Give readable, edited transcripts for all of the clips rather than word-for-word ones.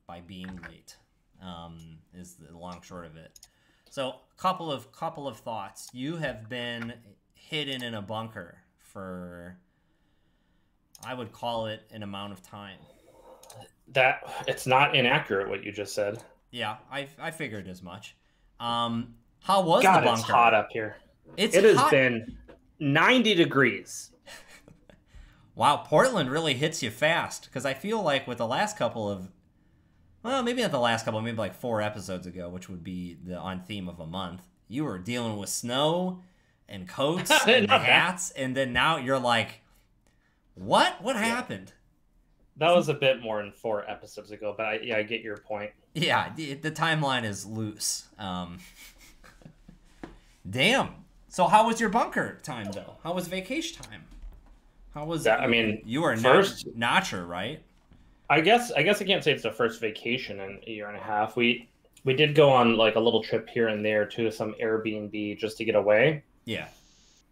by being late. Is the long short of it. So, couple of thoughts. You have been hidden in a bunker for, I would call it, an amount of time. That it's not inaccurate what you just said. Yeah, I figured as much. How was God, the bunker? It's hot up here. It hot. has been 90 degrees. Wow, Portland really hits you fast, because I feel like with the last couple of, well, maybe not the last couple, maybe like 4 episodes ago, which would be the on theme of a month, you were dealing with snow and coats and hats, and then now you're like, what happened? That was a bit more than 4 episodes ago, but I get your point. Yeah, the timeline is loose. Damn. So how was your bunker time, though? How was vacation time? How was that? I mean, you were first notcher, right? I guess I can't say it's the first vacation in a year and a half. We did go on like a little trip here and there to some Airbnb just to get away. Yeah.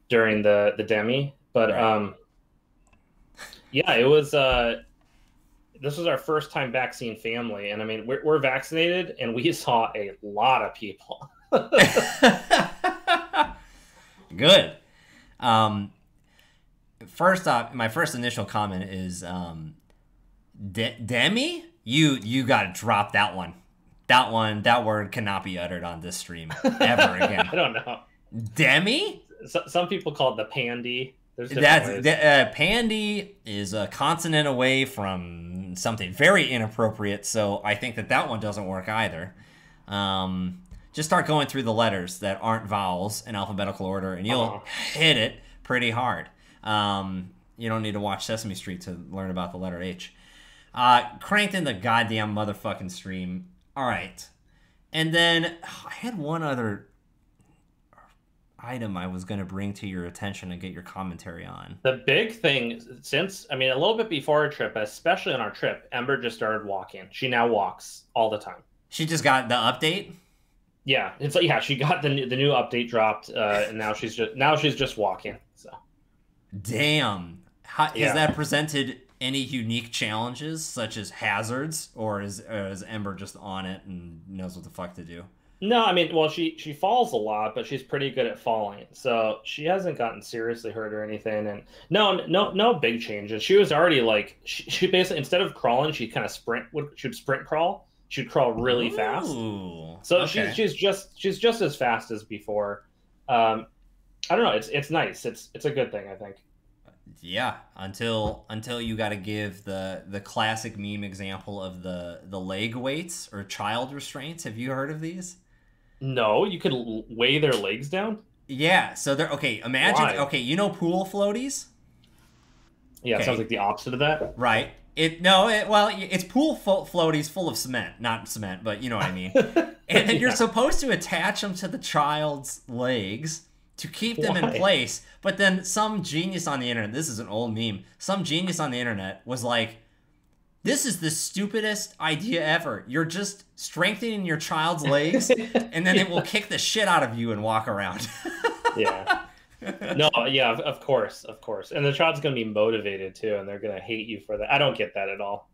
During the demi, but right. Yeah, it was. This was our first time back seeing family, and I mean we're vaccinated, and we saw a lot of people. Good. First off, my first initial comment is demi. You got to drop that one. That word cannot be uttered on this stream ever again. I don't know. Demi. Some people call it the pandy. Pandy is a consonant away from something very inappropriate, so I think that one doesn't work either. Just start going through the letters that aren't vowels in alphabetical order, and you'll hit it pretty hard. You don't need to watch Sesame Street to learn about the letter H. Cranked in the goddamn motherfucking stream. All right. And then I had one other item I was going to bring to your attention and get your commentary on. The big thing, a little bit before our trip, especially on our trip, Ember just started walking. She now walks all the time. She just got the update? Yeah, it's like she got the new update dropped, and now she's just walking. So, damn, has that presented any unique challenges such as hazards, or is Ember just on it and knows what the fuck to do? No, I mean, well, she falls a lot, but she's pretty good at falling, so she hasn't gotten seriously hurt or anything. And no big changes. She was already like she basically, instead of crawling, she kind of she'd sprint crawl. She'd crawl really fast. So okay. she's just as fast as before. I don't know. It's nice. It's a good thing, I think. Yeah, until you got to give the classic meme example of the leg weights or child restraints. Have you heard of these? No, you could weigh their legs down. Yeah, so they're okay. Imagine. Why? Okay, you know pool floaties. Yeah, okay. It sounds like the opposite of that. Right. It's pool floaties full of cement, not cement, but you know what I mean. And then you're supposed to attach them to the child's legs to keep them in place. But then some genius on the internet, this is an old meme, some genius on the internet was like, this is the stupidest idea ever. You're just strengthening your child's legs, and then it will kick the shit out of you and walk around. Yeah. No, yeah, of course. And the child's going to be motivated, too, and they're going to hate you for that. I don't get that at all.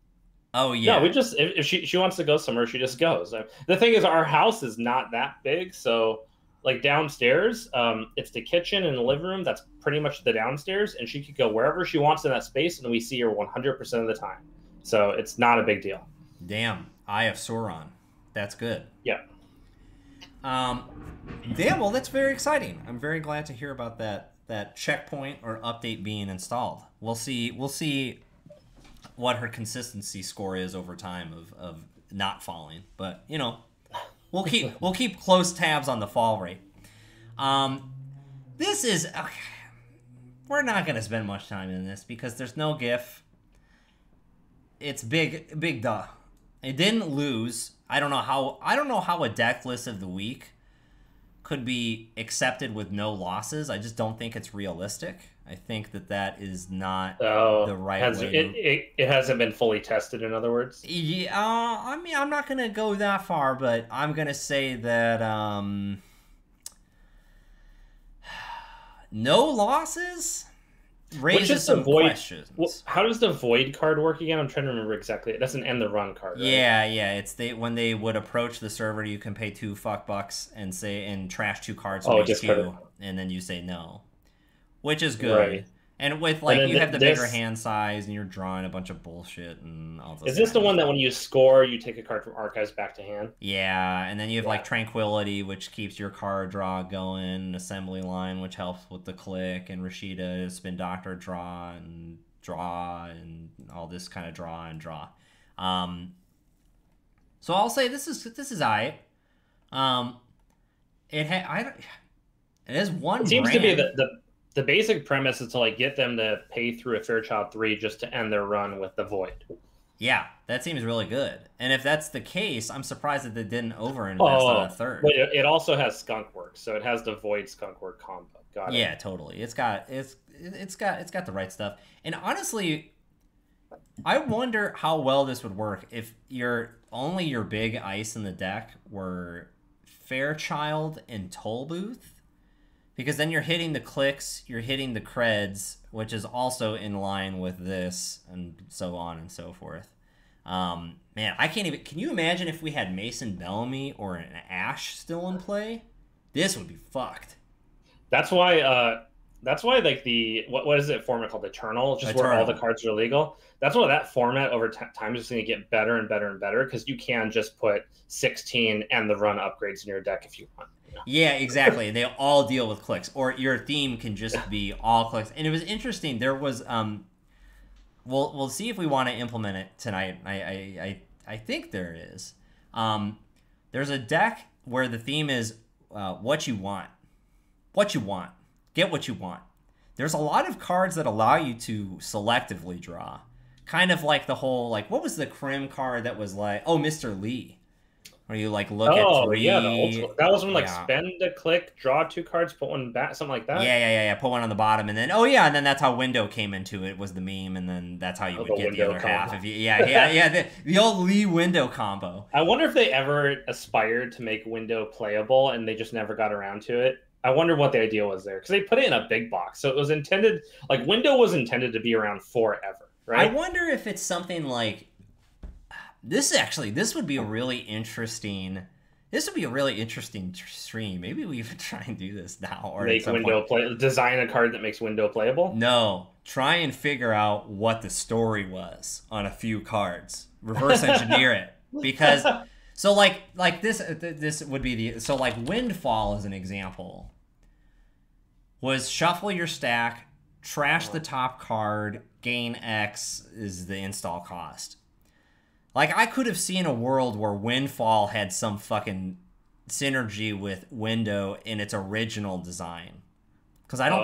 Oh, yeah. No, if she wants to go somewhere, she just goes. The thing is, our house is not that big, so, like, downstairs, it's the kitchen and the living room. That's pretty much the downstairs, and she could go wherever she wants in that space, and we see her 100% of the time. So it's not a big deal. Damn, Eye of Sauron. That's good. Yeah. Damn, well, that's very exciting. I'm very glad to hear about that checkpoint or update being installed. We'll see what her consistency score is over time of not falling. But, you know, we'll keep close tabs on the fall rate. This is okay. We're not going to spend much time in this because there's no GIF. It's big duh. It didn't lose. I don't know how a deck list of the week could be accepted with no losses. I just don't think it's realistic. I think that is not the right way. It hasn't been fully tested, in other words. Yeah, I mean, I'm not gonna go that far, but I'm gonna say that no losses raises some questions. How does the void card work again? I'm trying to remember exactly. That's an end the run card, right? Yeah. It's when they would approach the server, you can pay $2 and trash 2 cards from HQ, and then you say no, which is good. Right. And with you have the bigger hand size, and you're drawing a bunch of bullshit and all this. Is this the one that when you score, you take a card from archives back to hand? Yeah, and then you have Tranquility, which keeps your card draw going, Assembly Line, which helps with the click, and Rashida, Spin Doctor, draw, and all this kind of draw and draw. So I'll say this is aight. It has one. It seems to be the basic premise is to get them to pay through a Fairchild 3 just to end their run with the Void. Yeah, that seems really good. And if that's the case, I'm surprised that they didn't overinvest on a third. But it also has Skunkworks, so it has the Void Skunkwork combo. Got it. Yeah, totally. It's got the right stuff. And honestly, I wonder how well this would work if your big ice in the deck were Fairchild and Toll Booth. Because then you're hitting the clicks, you're hitting the creds, which is also in line with this, and so on and so forth. Man, I can't even... Can you imagine if we had Mason Bellamy or an Ash still in play? This would be fucked. That's why the... What is it format called? Eternal? Where all the cards are legal? That's why that format over time is going to get better and better and better, because you can just put 16 and the run upgrades in your deck if you want. Yeah, exactly. They all deal with clicks, or your theme can just be all clicks. And it was interesting. There was, we'll see if we want to implement it tonight. I think there is. There's a deck where the theme is what you want, get what you want. There's a lot of cards that allow you to selectively draw, kind of like the whole what was the Crim card that was Mr. Lee. Where you look at 3. Yeah, that was when spend a click, draw 2 cards, put one back, something like that. Yeah. Put one on the bottom, and then and then that's how Window came into it, was the meme, and then that's how you would get the other half. If you, the old Lee Window combo. I wonder if they ever aspired to make Window playable, and they just never got around to it. I wonder what the idea was there, because they put it in a big box, so it was intended Window was intended to be around forever, right? I wonder if it's something like. This would be a really interesting. This would be a really interesting stream. Maybe we even try and do this now, or make Window design a card that makes Window playable. No, try and figure out what the story was on a few cards. Reverse engineer it, because this would be Windfall as an example. Was shuffle your stack, trash the top card, gain X is the install cost. I could have seen a world where Windfall had some fucking synergy with Window in its original design. Because I don't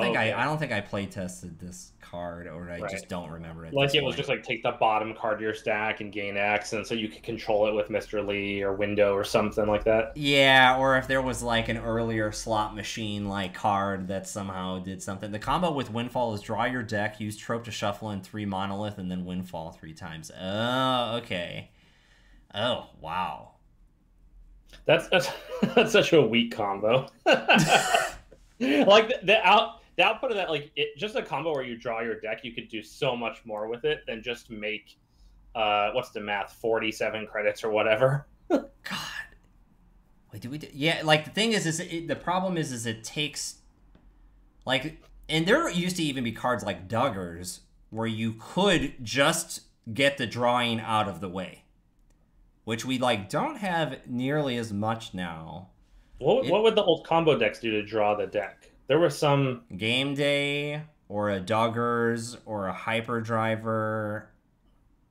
think I play tested this card, or I just don't remember it. It was just take the bottom card of your stack and gain X, and so you could control it with Mr. Lee or Window or something like that. Yeah, or if there was an earlier slot machine card that somehow did something. The combo with Windfall is draw your deck, use trope to shuffle in 3 monolith, and then Windfall 3 times. Oh, okay. Oh, wow. That's such a weak combo. The output of that, just a combo where you draw your deck, you could do so much more with it than just make, what's the math, 47 credits or whatever. God. Wait, did we do? Yeah, the thing is the problem is it takes, and there used to even be cards like Duggars where you could just get the drawing out of the way, which we don't have nearly as much now. What would the old combo decks do to draw the deck? There was some Game Day or a Duggars or a Hyperdriver.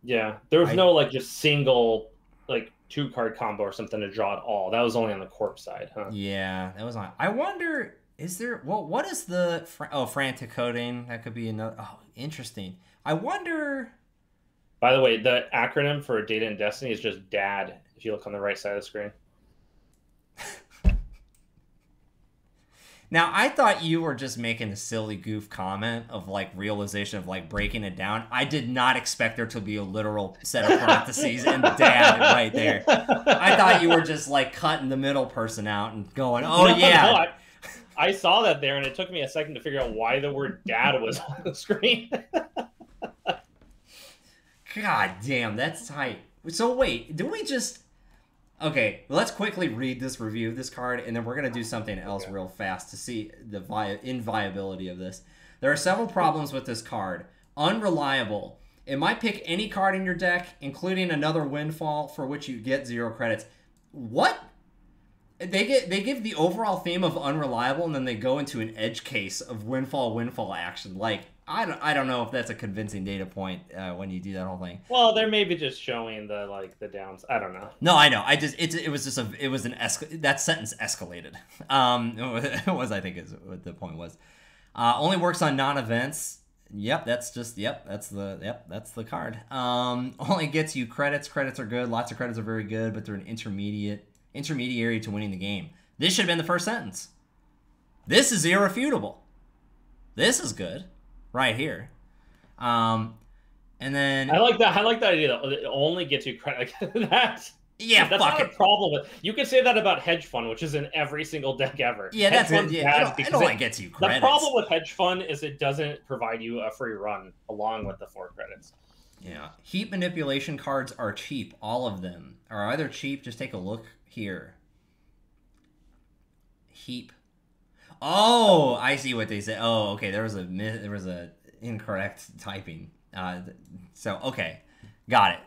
Yeah, there was no just single 2-card combo or something to draw at all. That was only on the corp side, huh? Yeah, that was on. I wonder, is there? Well, what is the frantic coding? That could be another. Oh, interesting. I wonder. By the way, the acronym for Data and Destiny is just DAD. If you look on the right side of the screen. Now, I thought you were just making a silly goof comment of realization of breaking it down. I did not expect there to be a literal set of parentheses and dad right there. I thought you were just cutting the middle person out and going, oh, yeah. I saw that there, and it took me a second to figure out why the word "dad" was on the screen. God damn, that's tight. So wait, do we just... Okay, let's quickly read this review of this card, and then we're going to do something else real fast to see the inviability of this. There are several problems with this card. Unreliable. It might pick any card in your deck, including another Windfall, for which you get 0 credits. What? They give the overall theme of unreliable, and then they go into an edge case of Windfall action. Like, I don't know if that's a convincing data point when you do that whole thing. Well, they're maybe just showing the downs. I don't know. No, I know. That sentence escalated. It was, I think, is what the point was. Only works on non-events. Yep, that's the card. Only gets you credits. Credits are good. Lots of credits are very good, but they're an intermediary to winning the game. This should have been the first sentence. This is irrefutable. This is good. Right here. And then I like that idea though. It only gets you credit. That's not a problem with. You can say that about hedge fund, which is in every single deck ever. Yeah, hedge that's it. Yeah, it only gets you credits. The problem with hedge fund is it doesn't provide you a free run along with the 4 credits. Yeah. Heat manipulation cards are cheap. All of them are either cheap. Just take a look here. Heap. Oh, I see what they said. Oh, okay. There was a incorrect typing. So okay, got it.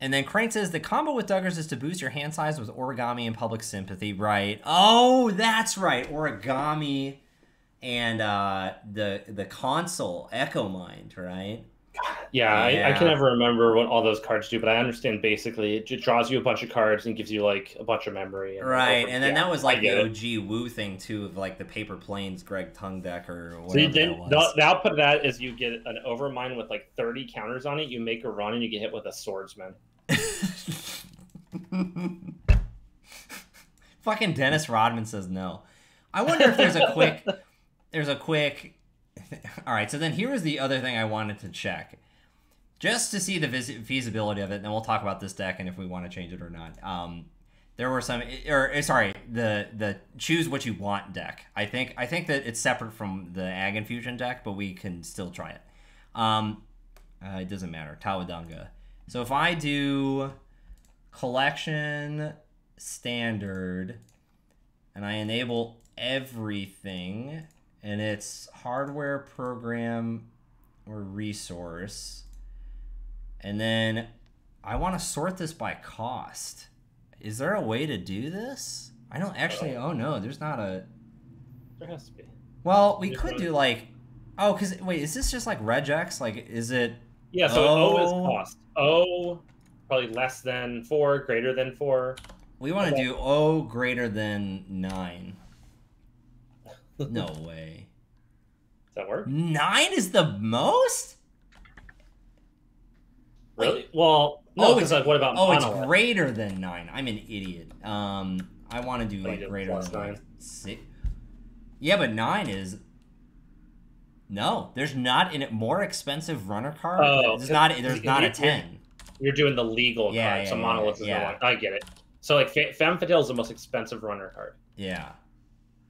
And then Crane says the combo with Duggars is to boost your hand size with Origami and Public Sympathy. Right. Oh, that's right. Origami and the console Echo Mind. Right. Yeah. I can never remember what all those cards do, but I understand basically it draws you a bunch of cards and gives you like a bunch of memory. Right, and then that was like the OG Woo thing too, of like the Paper Planes Greg Tongue deck or whatever that was. The output of that is you get an Overmind with like 30 counters on it, you make a run, and you get hit with a Swordsman. Fucking Dennis Rodman says no. I wonder if there's a quick... All right, so then here is the other thing I wanted to check. Just to see the feasibility of it, and then we'll talk about this deck and if we want to change it or not. There were some... the choose what you want deck. I think that it's separate from the Ag Infusion deck, but we can still try it. It doesn't matter. Tawadanga. So if I do collection standard and I enable everything, and it's hardware, program, or resource, and then I want to sort this by cost. Is there a way to do this? I don't actually... Oh, no, there's not a... There has to be. Well, we could do like... Oh, because... Wait, is this just like regex? Like, is it... Yeah, so O is cost. O, probably less than 4, greater than 4. We want to do O greater than 9. No way. Does that work? 9 is the most? Really? Well, no, it's like, what about Monolith? It's greater than 9. I'm an idiot. I want to do like greater than 9. 6. Yeah, but 9 is... No, there's not in it more expensive runner card. Oh, there's not a 10. You're doing the legal card, so Monolith is the one. I get it. So like Femme Fatale is the most expensive runner card. Yeah.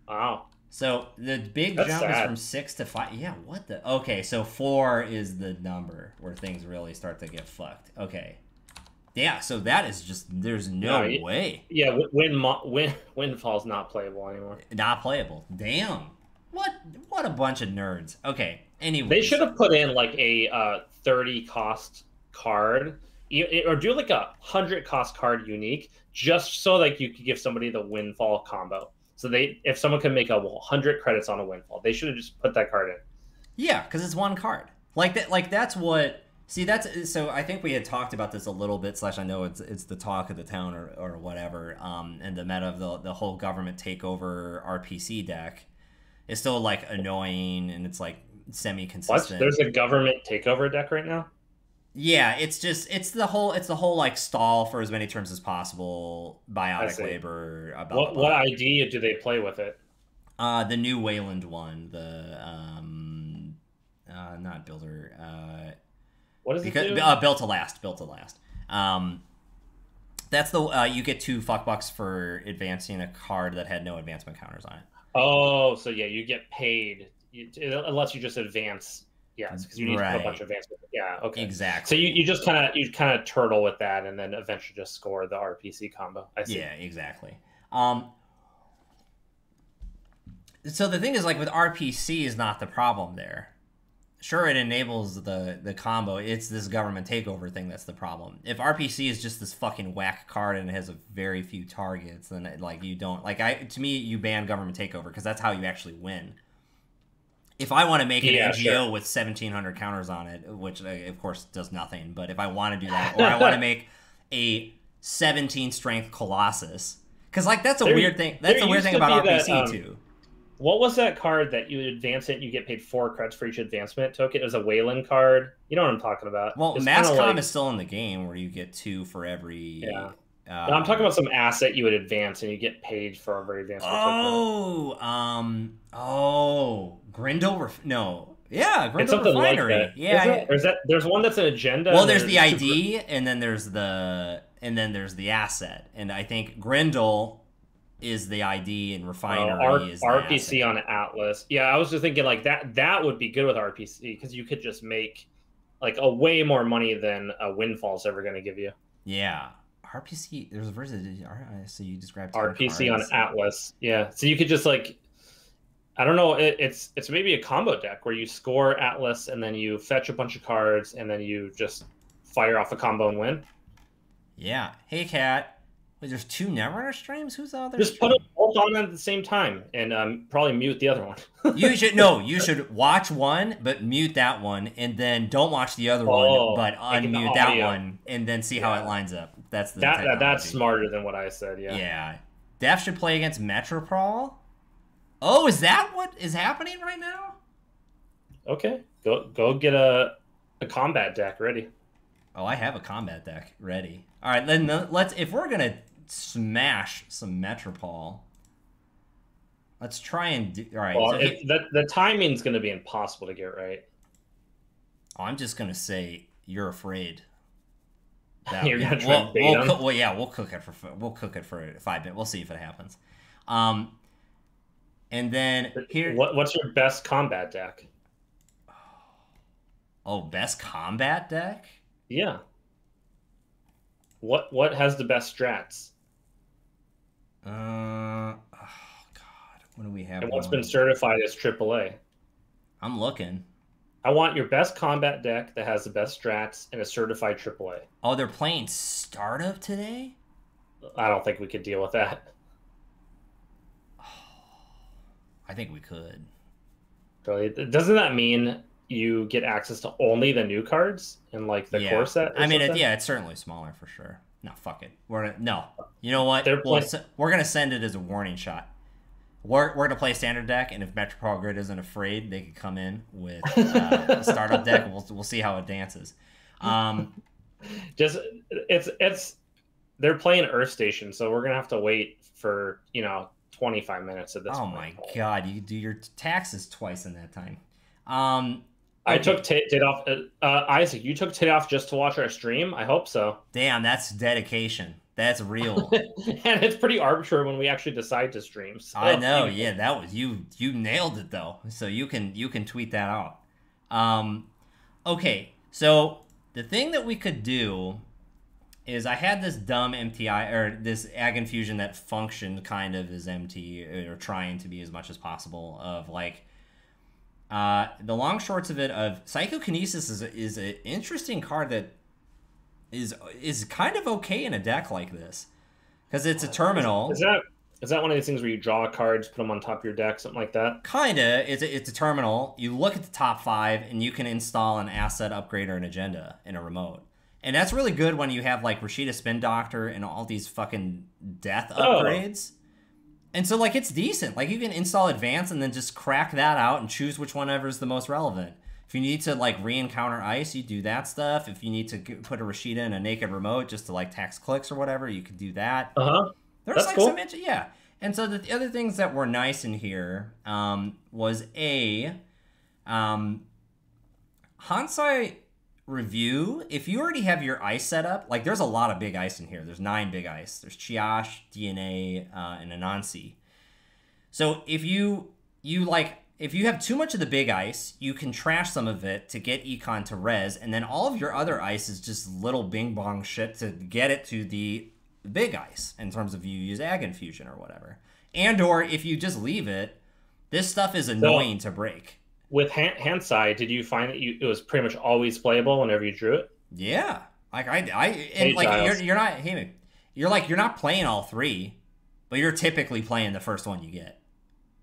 Wow. So the big jump is from 6 to 5. Yeah, what the... Okay, so 4 is the number where things really start to get fucked. Okay. Yeah, so that is just... There's no way. Yeah, Windfall's not playable anymore. Not playable. Damn. What a bunch of nerds. Okay, anyway. They should have put in like a 30 cost card, or do like a 100 cost card unique, just so like you could give somebody the Windfall combo. So if someone can make 100 credits on a Windfall, they should have just put that card in. Yeah, because it's one card. Like that. Like that's what. See, so I think we had talked about this a little bit. / I know it's the talk of the town or whatever. And the meta of the whole government takeover RPC deck is still like annoying, and it's like semi-consistent. What? There's a government takeover deck right now? Yeah, it's the whole like stall for as many terms as possible, biotic labor. What idea do they play with it? The new Wayland one, the not builder. What does it do? Built to last. That's the you get 2 fuck bucks for advancing a card that had no advancement counters on it. Oh, so yeah, you get paid unless you just advance. Yes, because you need to put a bunch Right. of advancement. Yeah, okay. So Exactly. you just kind of turtle with that, and then eventually just score the RPC combo. I see. Yeah, exactly. Um, so the thing is, like with RPC is not the problem there. Sure, it enables the combo. It's this government takeover thing that's the problem. If RPC is just this fucking whack card and it has a very few targets, then like you don't like to me you ban government takeover because that's how you actually win. If I want to make an Yeah, NGO sure. with 1,700 counters on it, which of course does nothing, but if I want to do that, or I want to make a 17 strength Colossus, because like that's a there, weird thing. there That's a weird used thing to be about that. RPC too. What was that card that you advance it and you get paid 4 credits for each advancement token? It was a Wayland card. You know what I'm talking about? Well, It's kind of Masscom like is still in the game where you get 2 for yeah. every. No, I'm talking about some asset you would advance and you get paid for every advancement token on it. Grindel. No, yeah, It's Grindel something like that, Refinery. Yeah, isn't it? yeah. Or is that there's one that's an agenda Well, and there's the there's two. ID, and then there's the asset, and I think Grindel is the ID, and Refinery is the RPC asset. on Atlas. Yeah, I was just thinking like that would be good with RPC because you could just make like a way more money than a Windfall's ever going to give you. Yeah, RPC. There's a version. So you described 10 RPC on cards. Atlas. Yeah, so you could just like I don't know. It's maybe a combo deck where you score Atlas and then you fetch a bunch of cards and then you just fire off a combo and win. Yeah. Hey, Cat. Wait, there's 2 Netrunner streams. Who's the other? Just stream? put them both on at the same time and probably mute the other one. You should watch one, but mute that one, and then don't watch the other one, but unmute that one, and then see how it lines up. That's the technology. That's smarter than what I said. Yeah. Yeah. Def should play against Metropole. Oh, is that what is happening right now? Okay. Go get a combat deck ready. Oh, I have a combat deck ready. All right, then let's. If we're gonna smash some Metropole, let's try and do. All right. Well, So the timing's going to be impossible to get right. oh, I'm just gonna say you're afraid. You're gonna try and bait them. Well, yeah, we'll cook it for 5 minutes. We'll see if it happens. And then here. What's your best combat deck? Oh, best combat deck? Yeah. What has the best strats? Oh God, what do we have? And what's been certified as AAA? I'm looking. I want your best combat deck that has the best strats and is certified AAA. Oh, they're playing Startup today? I don't think we could deal with that. I think we could. So doesn't that mean you get access to only the new cards in like the core set? I mean, it's certainly smaller for sure. No, fuck it. No. You know what? We're gonna send it as a warning shot. We're gonna play standard deck, and if Metropole Grid isn't afraid, they could come in with a startup deck, and we'll see how it dances. Just it's they're playing Earth Station, so we're gonna have to wait for 25 minutes at this point. Oh my God, you do your taxes twice in that time. I took Tit off. Isaac, you took Tit off just to watch our stream? I hope so. Damn, that's dedication. That's real. And it's pretty arbitrary when we actually decide to stream. So I know. Yeah, that was you. You nailed it though. So you can tweet that out. Okay, so the thing that we could do is I had this dumb MTI or this Ag Infusion that functioned kind of as MT or trying to be as much as possible of like. The long shorts of it of Psychokinesis is an interesting card that is kind of okay in a deck like this because it's a terminal. Is that one of these things where you draw cards, put them on top of your deck, something like that? Kinda. It's a terminal. You look at the top 5 and you can install an asset upgrade or an agenda in a remote, and that's really good when you have like Rashida Spin Doctor and all these fucking death upgrades. And so, like, it's decent. Like, you can install Advance and then just crack that out and choose which one ever is the most relevant. If you need to, like, re-encounter Ice, you do that stuff. If you need to put a Rashida in a naked remote just to, like, tax clicks or whatever, you could do that. There's, that's like, cool. yeah. And so the other things that were nice in here was Hansai Review. If you already have your ice set up, like there's a lot of big ice in here. There's 9 big ice. There's Chiash, DNA, and Anansi. So if if you have too much of the big ice, you can trash some of it to get econ to res, and then all of your other ice is just little bing bong shit to get it to the big ice in terms of you use ag infusion or whatever. And or if you just leave it, this stuff is annoying to break. With hand side, did you find that it was pretty much always playable whenever you drew it? Yeah. Like and like you're not playing all three, but you're typically playing the first one you get.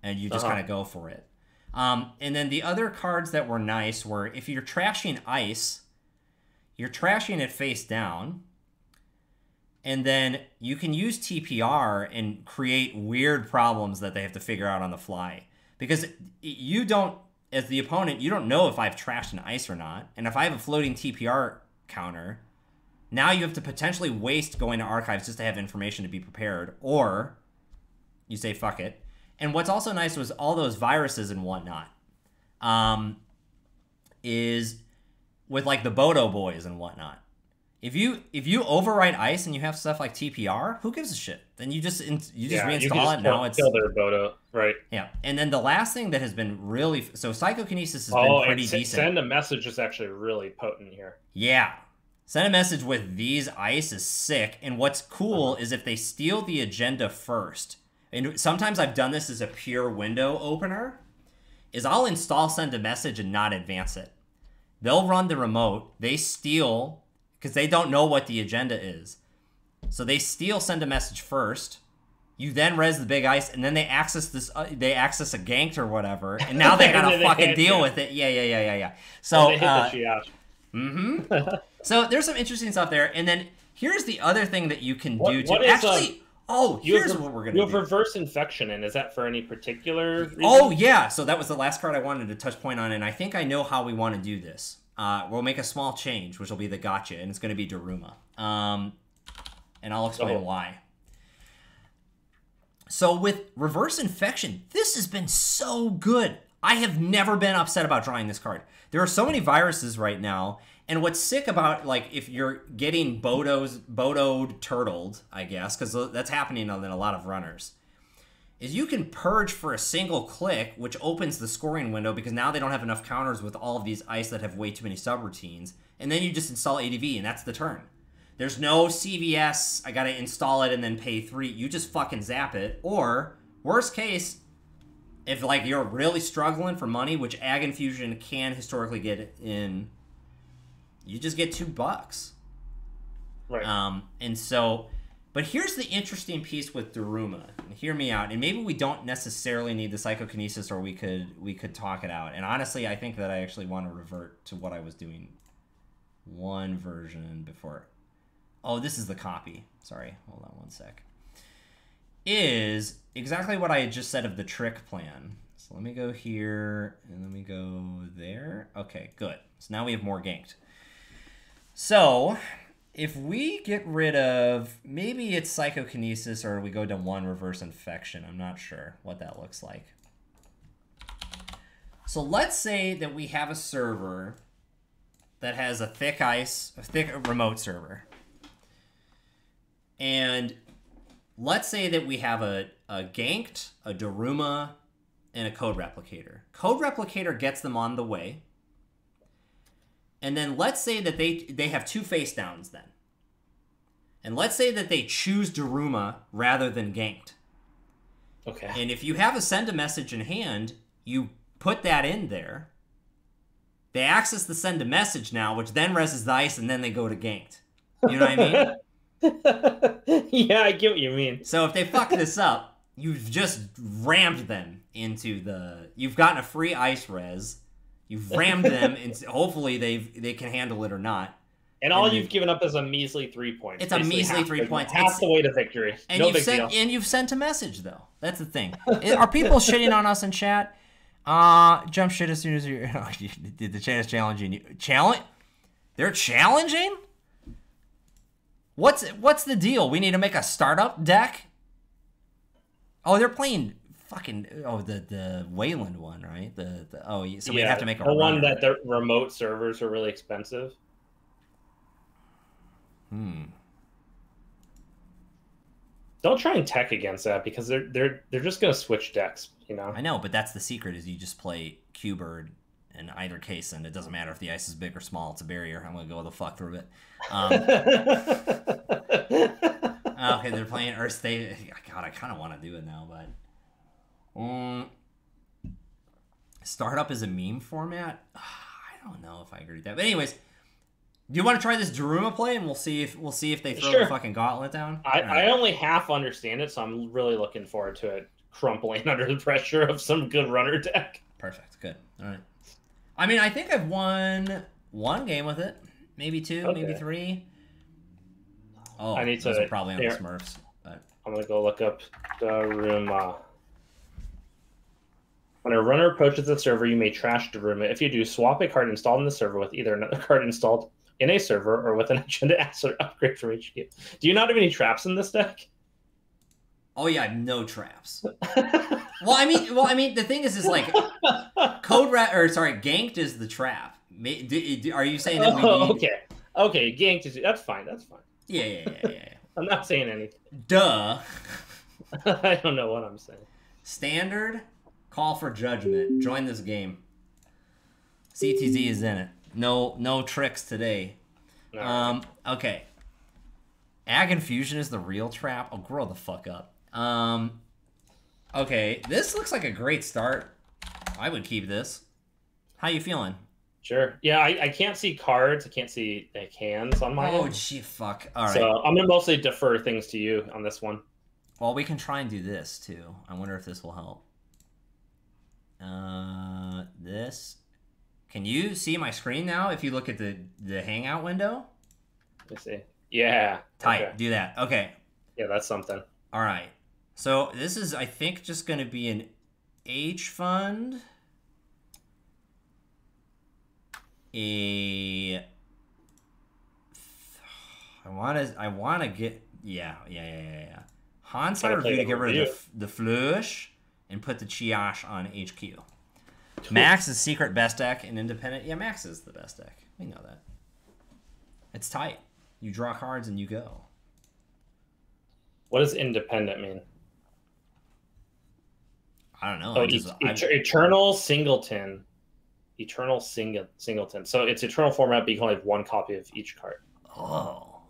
And you just kind of go for it. And then the other cards that were nice were if you're trashing ice, you're trashing it face down. And then you can use TPR and create weird problems that they have to figure out on the fly. Because you don't, as the opponent, you don't know if I've trashed an ice or not. And if I have a floating TPR counter, now you have to potentially waste going to archives just to have information to be prepared. Or you say, fuck it. And what's also nice was all those viruses and whatnot is with like the Bodo boys and whatnot. If you overwrite ice and you have stuff like TPR, who gives a shit? Then you just reinstall it. Now it's kill their Bodo, right? Yeah. And then the last thing that has been really psychokinesis has been pretty decent. Send a message is actually really potent here. Yeah. Send a message with these ice is sick. And what's cool is if they steal the agenda first. And sometimes I've done this as a pure window opener, is I'll install send a message and not advance it. They'll run the remote. They steal, because they don't know what the agenda is. So they steal send a message first. You then res the big ice, and then they access this. They access a ganked or whatever, and now they gotta fucking deal with it. Yeah. So they hit the So there's some interesting stuff there, and then here's the other thing that you can do to actually. Here's what we're going to do. You have reverse infection, and is that for any particular reason? Oh, yeah. So that was the last card I wanted to touch point on, and I think I know how we want to do this. We'll make a small change, which will be the gotcha, and it's going to be Daruma. And I'll explain why. So with reverse infection, this has been so good. I have never been upset about drawing this card. There are so many viruses right now, and what's sick about, like, if you're getting Bodo'd turtled, I guess, because that's happening in a lot of runners, is you can purge for a single click, which opens the scoring window, because now they don't have enough counters with all of these ice that have way too many subroutines, and then you just install ADV, and that's the turn. There's no CVS, I gotta install it and then pay 3. You just fucking zap it, or, worst case, if, like, you're really struggling for money, which Ag Infusion can historically get in, you just get $2. Right. And so, but here's the interesting piece with Daruma. And hear me out. And maybe we don't necessarily need the psychokinesis, or we could talk it out. And honestly, I think that I actually want to revert to what I was doing one version before. Oh, this is the copy. Sorry, hold on one sec. Is exactly what I had just said of the trick plan. So let me go here, and let me go there. Okay, good. So now we have more ganked. So, if we get rid of, maybe it's psychokinesis, or we go to 1 reverse infection. I'm not sure what that looks like. So let's say that we have a server that has a thick remote server. And let's say that we have a ganked, a Daruma, and a code replicator. Code replicator gets them on the way. And then let's say that they have 2 face downs then. And let's say that they choose Daruma rather than ganked. Okay. And if you have a send a message in hand, you put that in there. They access the send a message now, which then reses the ice, and then they go to ganked. You know what I mean? Yeah, I get what you mean. So if they fuck this up, you've just rammed them into the... You've gotten a free ice res. You've rammed them, and hopefully they can handle it or not. And all you've given up is a measly 3 points. It's a measly 3 points. Half the way to victory. And you've sent a message, though. That's the thing. Are people shitting on us in chat? Jump shit as soon as you... the chat is challenging you. They're challenging? What's the deal? We need to make a startup deck? Oh, they're playing... Fucking the Wayland one, right? So we'd have to make a one that the remote servers are really expensive. Don't try and tech against that because they're just gonna switch decks, you know. I know, but that's the secret: is you just play Q-Bird in either case, and it doesn't matter if the ice is big or small. It's a barrier. I'm gonna go the fuck through it. Okay, they're playing Earth State. God, I kind of want to do it now, but startup is a meme format. I don't know if I agree with that. But anyways, do you want to try this Daruma play, and we'll see if they throw the fucking gauntlet down? I only half understand it, so I'm really looking forward to it crumpling under the pressure of some good runner deck. Perfect. Good. All right. I mean, I think I've won one game with it, maybe two, maybe three. Oh, I need to those are probably on the Smurfs. But I'm gonna go look up Daruma. When a runner approaches the server, you may trash Daruma. If you do, swap a card installed in the server with either another card installed in a server or with an agenda asset upgrade from HQ. Do you not have any traps in this deck? Oh yeah, no traps. well, I mean, the thing is like Ganked is the trap. Are you saying that we need? Okay, Ganked is that's fine. Yeah. I'm not saying anything. Duh. I don't know what I'm saying. Standard, call for judgment. Join this game. CTZ is in it. No tricks today. No. Okay. Ag Infusion is the real trap. Oh, grow the fuck up. Okay, this looks like a great start. I would keep this. How you feeling? Sure. Yeah, I can't see cards. I can't see hands on my end. Oh, gee, fuck. All right. So I'm going to mostly defer things to you on this one. Well, we can try and do this, too. I wonder if this will help. This. Can you see my screen now if you look at the Hangout window? Let me see. Yeah. Tight. Okay. Do that. Okay. Yeah, that's something. All right. So this is, I think, just going to be an H fund. I want to get yeah. Hansard review to get rid of the Flush and put the Chiash on HQ. Max is secret best deck and independent. Yeah, Max is the best deck. We know that. It's tight. You draw cards and you go. What does independent mean? I don't know. Eternal Singleton. Eternal Singleton. So it's Eternal format, but you can only have one copy of each card. Oh,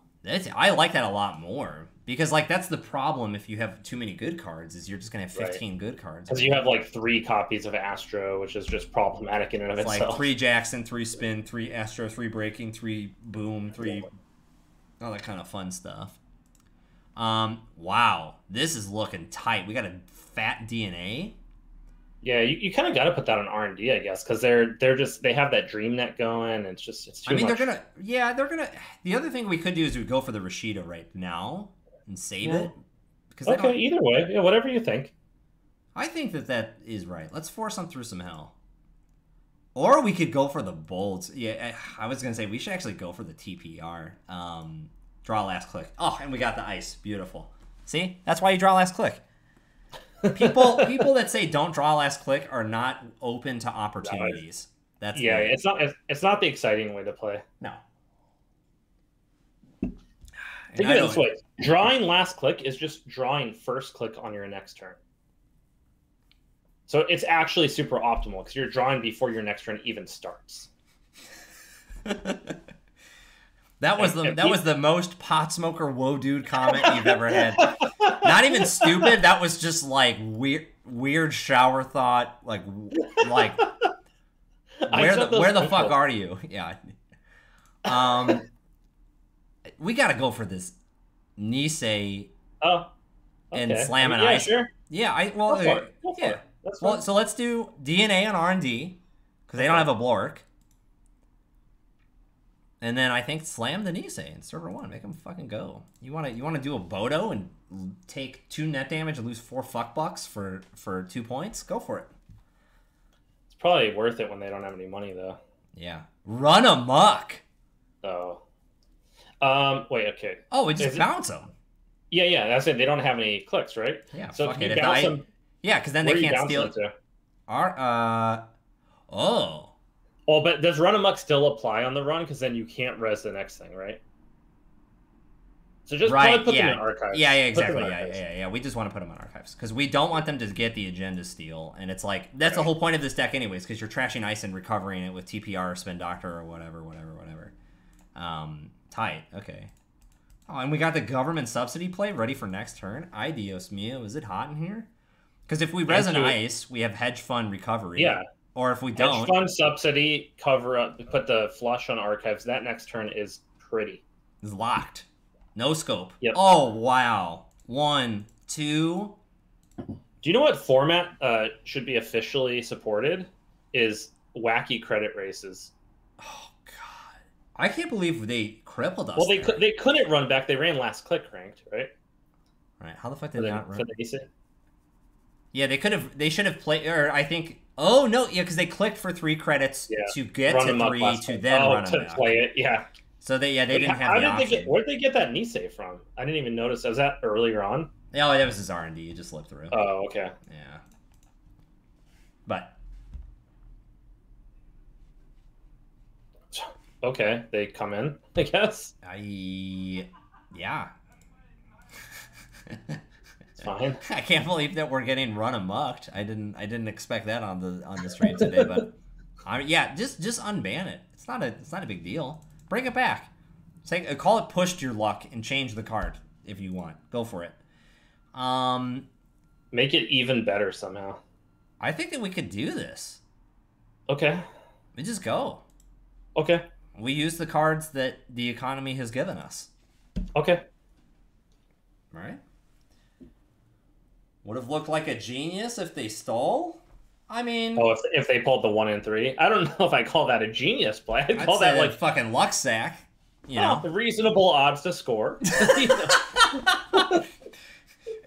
I like that a lot more because like that's the problem if you have too many good cards is you're just gonna have 15 good cards. Because you have like 3 copies of Astro, which is just problematic in and of itself. Like 3 Jackson, 3 Spin, 3 Astro, 3 Breaking, 3 Boom, 3 all that kind of fun stuff. Wow, this is looking tight. We got a fat DNA. Yeah, you kind of got to put that on R&D, I guess, because they have that dream net going. And it's too much. they're gonna. The other thing we could do is we go for the Rashida right now and save it. Okay, either way, yeah, whatever you think. I think that is right. Let's force them through some hell. Or we could go for the bolts. Yeah, I was gonna say we should actually go for the TPR. Draw last click. Oh, and we got the ice. Beautiful. See, that's why you draw last click. People that say don't draw last click are not open to opportunities. It's not the exciting way to play. No. Think of it this way: drawing last click is just drawing first click on your next turn. So it's actually super optimal because you're drawing before your next turn even starts. That was the most pot smoker whoa dude comment you've ever had. Not even stupid. That was just like weird shower thought. Like where the fuck are you? Yeah. We gotta go for this Nisei. Oh. Okay. And slam and ice. Sure. Yeah. Go for it. Well, so let's do DNA and R&D because they don't have a Blork. And then I think slam the Nisei in server 1. Make them fucking go. You want to do a Bodo and take 2 net damage and lose 4 fuck bucks for 2 points? Go for it. It's probably worth it when they don't have any money though. Yeah. Run amok. Oh. Wait. Okay. Oh, we just bounce them. Yeah. That's it. They don't have any clicks, right? Yeah. So fuck can it. you bounce them? Yeah, because then they can't steal. Oh. Oh, but does Run Amok still apply on the run? Because then you can't res the next thing, right? So just right, put yeah. them in archives. Yeah, exactly. Yeah. We just want to put them on archives because we don't want them to get the agenda steal, and it's like that's the whole point of this deck, anyways. Because you're trashing ice and recovering it with TPR or Spin Doctor or whatever. Tight. Okay. Oh, and we got the government subsidy play ready for next turn. Ay, Dios mío, is it hot in here? Because if we resin ice, we have hedge fund recovery. Yeah. Or if we don't, hedge fund subsidy, cover up, put the flush on archives. That next turn is pretty. It's locked. No scope. Yep. Oh, wow. 1, 2. Do you know what format should be officially supported? Is wacky credit races. Oh, God. I can't believe they crippled us. Well, they couldn't run back. They ran last click ranked, right? Right. How the fuck did they not run? Yeah, they should have played, or I think, oh, no, yeah, because they clicked for 3 credits to get to 3 to then run them back. Play it, yeah. So they didn't have the option. Where did they get that Nisei from? I didn't even notice. Was that earlier on? Oh, that was his R&D. You just slipped through. Oh, okay. Yeah. But. Okay, they come in, I guess. Yeah. It's fine. I can't believe that we're getting run amucked. I didn't expect that on the stream today, but yeah, just unban it. It's not a big deal. Bring it back. Call it pushed your luck and change the card if you want. Go for it. Make it even better somehow. I think that we could do this. Okay. We just go. Okay. We use the cards that the economy has given us. Okay. All right. Would have looked like a genius if they stole. I mean, if they pulled the 1 and 3, I don't know if I call that a genius play. I'd call that like fucking luck sack. You know, reasonable odds to score.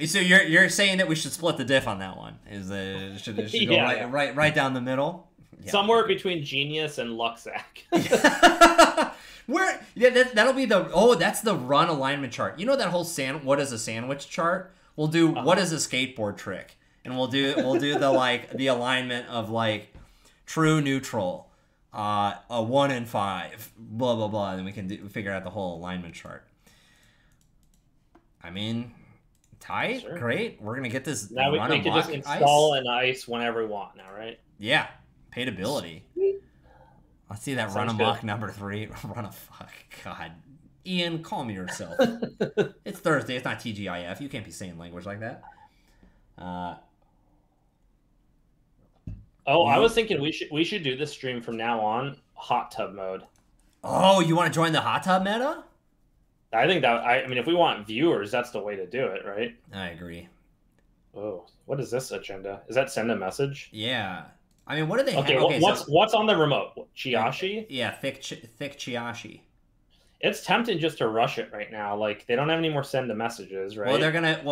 So you're saying that we should split the diff on that one? Should go right down the middle? Yeah. Somewhere between genius and luck sack. That'll be that's the run alignment chart. You know that whole what is a sandwich chart? We'll do what is a skateboard trick, and we'll do the the alignment of like true neutral, a 1 and 5, blah blah blah, and then we can figure out the whole alignment chart. I mean, tight, sure. Great. We're gonna get this. Now we can just install an ice whenever we want. Now, right? Yeah, paid ability. Let's see that run amok number 3. Run a fuck. God. Ian, calm yourself. It's Thursday. It's not TGIF. You can't be saying language like that. I was thinking we should do this stream from now on hot tub mode. Oh, you want to join the hot tub meta? I think I mean, if we want viewers, that's the way to do it, right? I agree. Oh, what is this agenda? Is that send a message? Yeah. I mean, what do they have? Okay, what's on the remote? Chiashi? Yeah, thick Chiashi. It's tempting just to rush it right now. Like, they don't have any more send the messages, right? Well,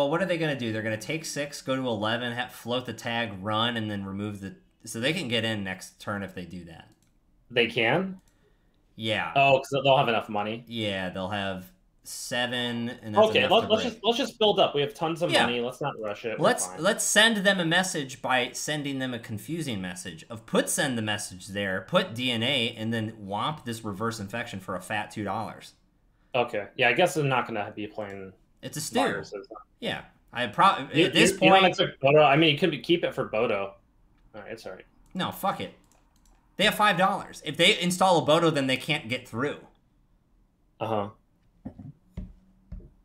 what are they gonna do? They're gonna take 6, go to 11, float the tag, run, and then remove so they can get in next turn if they do that. They can? Yeah. Oh, because they'll have enough money. Yeah, they'll have 7, and that's okay. Let's just build up. We have tons of money. Let's not rush it. Let's send them a message by sending them a confusing message of send the message there, put DNA, and then womp this reverse infection for a fat $2. Okay. Yeah, I guess I'm not gonna be playing. It's a stew. Yeah, at this point. Bodo, I mean, you can keep it for Bodo. All right, it's all right. No, fuck it. They have $5. If they install a Bodo, then they can't get through.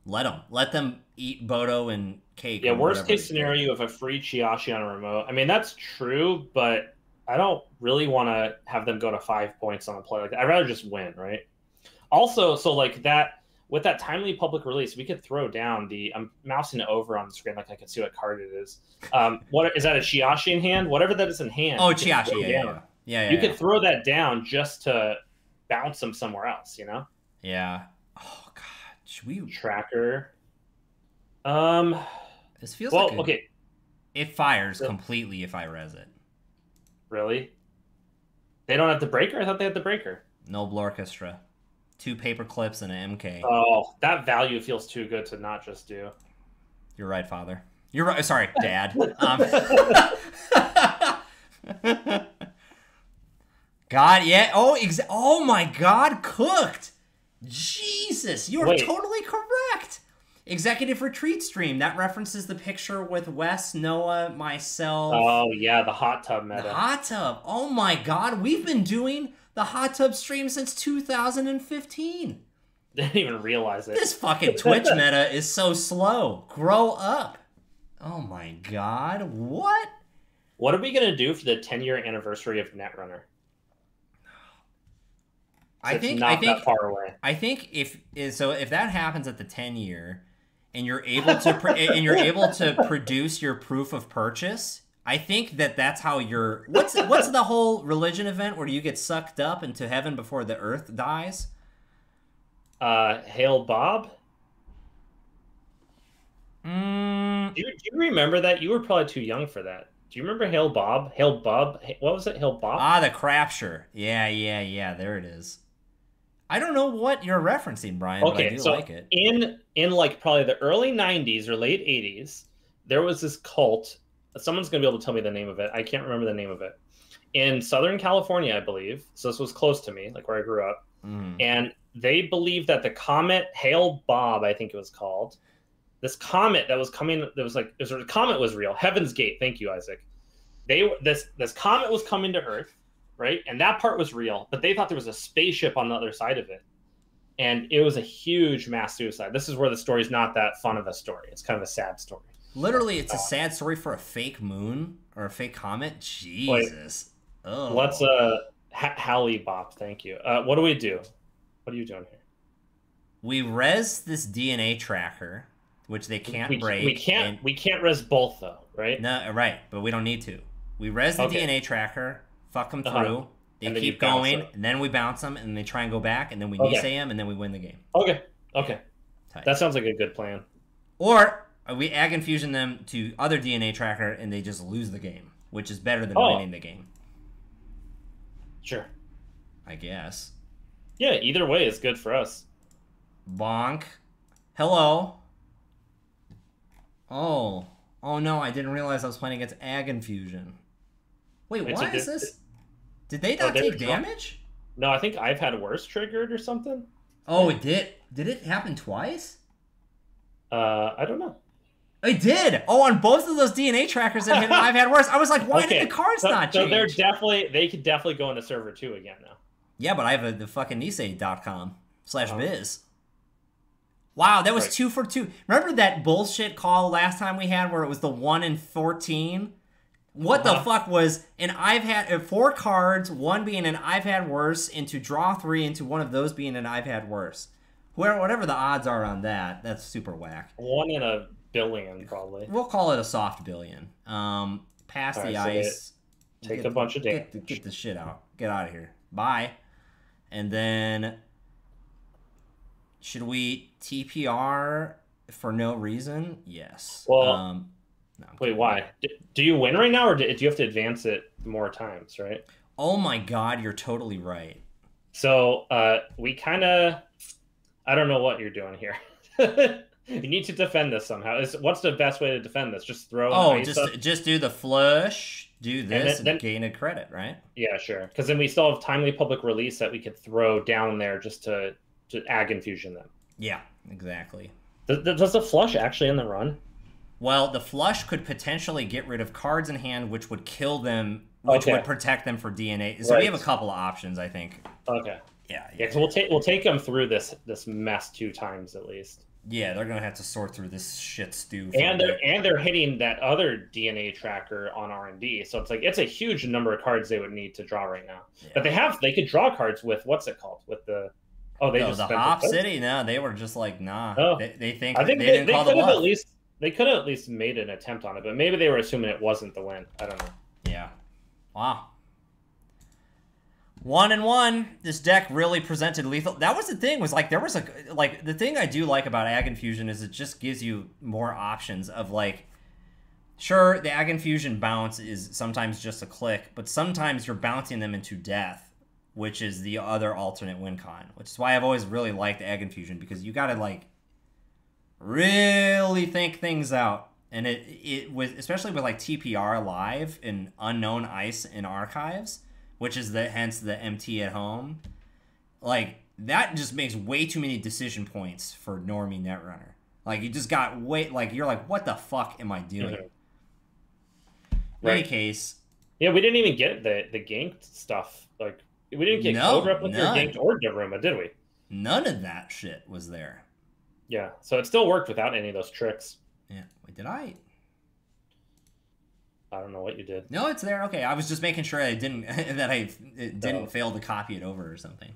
Let them eat Bodo and cake. Yeah, worst case scenario, you have a free Chiashi on a remote. I mean, that's true, but I don't really want to have them go to 5 points on a play like that. I'd rather just win, right? Also, so like that, with that timely public release, we could throw down I'm mousing it over on the screen like I can see what card it is. What is that, a Chiashi in hand? Whatever that is in hand. Oh, Chiashi, yeah. You could throw that down just to bounce them somewhere else, you know? Yeah. Oh, God. Should we... Tracker. This feels okay. It fires completely if I res it. Really? They don't have the breaker? I thought they had the breaker. Noble Orchestra. 2 paper clips and an MK. Oh, that value feels too good to not just do. You're right, Father. You're right. Sorry, Dad. God, yeah. Oh my God, cooked. Jesus, you are totally correct. Executive Retreat stream. That references the picture with Wes, Noah, myself. Oh, yeah, the hot tub meta. The hot tub. Oh, my God. We've been doing the hot tub stream since 2015. Didn't even realize it. This fucking Twitch meta is so slow. Grow up. Oh, my God. What? What are we going to do for the 10-year anniversary of Netrunner? I think that far away. I think if that happens at the 10-year, and you're able to produce your proof of purchase, I think that's how you're. What's the whole religion event where you get sucked up into heaven before the earth dies? Hail Bob. Do you remember that? You were probably too young for that. Do you remember Hail Bob? Hail Bob? What was it? Hail Bob? Ah, the Crapture. Yeah. There it is. I don't know what you're referencing, Brian, but I do like it. In like probably the early 90s or late 80s, there was this cult. Someone's going to be able to tell me the name of it. I can't remember the name of it. In Southern California, I believe. So this was close to me, like where I grew up. And they believed that the comet Hail Bob, I think it was called, this comet that was coming, the comet was real. Heaven's Gate. Thank you, Isaac. This comet was coming to Earth. Right, and that part was real, but they thought there was a spaceship on the other side of it, and it was a huge mass suicide. This is where the story's not that fun of a story. It's kind of a sad story. Literally, it's a sad story for a fake moon or a fake comet. Jesus. Oh. Let's Hallie Bop. Thank you. What do we do? What are you doing here? We res this DNA tracker, which they can't break. We can't res both though, right? No, right, but we don't need to. We res the DNA tracker. Fuck them through. They keep going, and then we bounce them, and they try and go back, and then we Nisei them, and then we win the game. Okay. Tight. That sounds like a good plan. Or we ag infusion them to other DNA tracker, and they just lose the game, which is better than winning the game. Sure. I guess. Yeah, either way is good for us. Bonk. Hello. Oh no, I didn't realize I was playing against ag infusion. Wait, why is this? Did they not take damage? No, I think I've had worse triggered or something. Oh, it did. Did it happen twice? I don't know. It did. Oh, on both of those DNA trackers that hit, I've had worse. I was like, why did the cards not change? So they could definitely go into server 2 again now. Yeah, but I have the fucking Nisei.com/biz. Wow, that was 2 for 2. Remember that bullshit call last time we had where it was the 1 in 14? What the fuck was an I've had 4 cards, one being an I've had worse, into draw 3 into one of those being an I've had worse. Whatever the odds are on that, that's super whack. 1 in a billion, probably. We'll call it a soft billion. Pass the ice. Take a bunch of damage. Get the shit out. Get out of here. Bye. And then, should we TPR for no reason? Yes. Well, no, wait, why? Do you win right now, or do you have to advance it more times, right? Oh my god, you're totally right. So, we kind of... I don't know what you're doing here. You need to defend this somehow. What's the best way to defend this? Just throw just do the flush, do this, and gain a credit, right? Yeah, sure. Because then we still have timely public release that we could throw down there just to ag infusion them. Yeah, exactly. Does the flush actually end the run? Well, the flush could potentially get rid of cards in hand, which would kill them, which would protect them for DNA. So we have a couple of options, I think. Okay. Yeah. Because we'll take them through this mess 2 times at least. Yeah, they're gonna have to sort through this shit stew. And they're hitting that other DNA tracker on R&D, so it's a huge number of cards they would need to draw right now. Yeah. But they could draw cards with what's it called with the the Hop City. No, they were just like nah. Oh. They think I think they didn't call the bluff. They could have at least made an attempt on it, but maybe they were assuming it wasn't the win. I don't know. Yeah. Wow. 1-1. This deck really presented lethal. That was the thing. Was like there was the thing I do like about Ag Infusion is it just gives you more options of like. Sure, the Ag Infusion bounce is sometimes just a click, but sometimes you're bouncing them into death, which is the other alternate win con. Which is why I've always really liked Ag Infusion because you got to like really think things out. And it was especially with like TPR live and unknown ice in archives, which is hence the MT at home. Like that just makes way too many decision points for normie Netrunner. Like you just got like you're like, what the fuck am I doing? In any case, yeah, we didn't even get the ganked stuff. Like we didn't get code replica or ganked or Daruma, did we? None of that shit was there. Yeah, so it still worked without any of those tricks. Yeah, wait, did I? I don't know what you did. No, it's there. Okay, I was just making sure I didn't didn't fail to copy it over or something.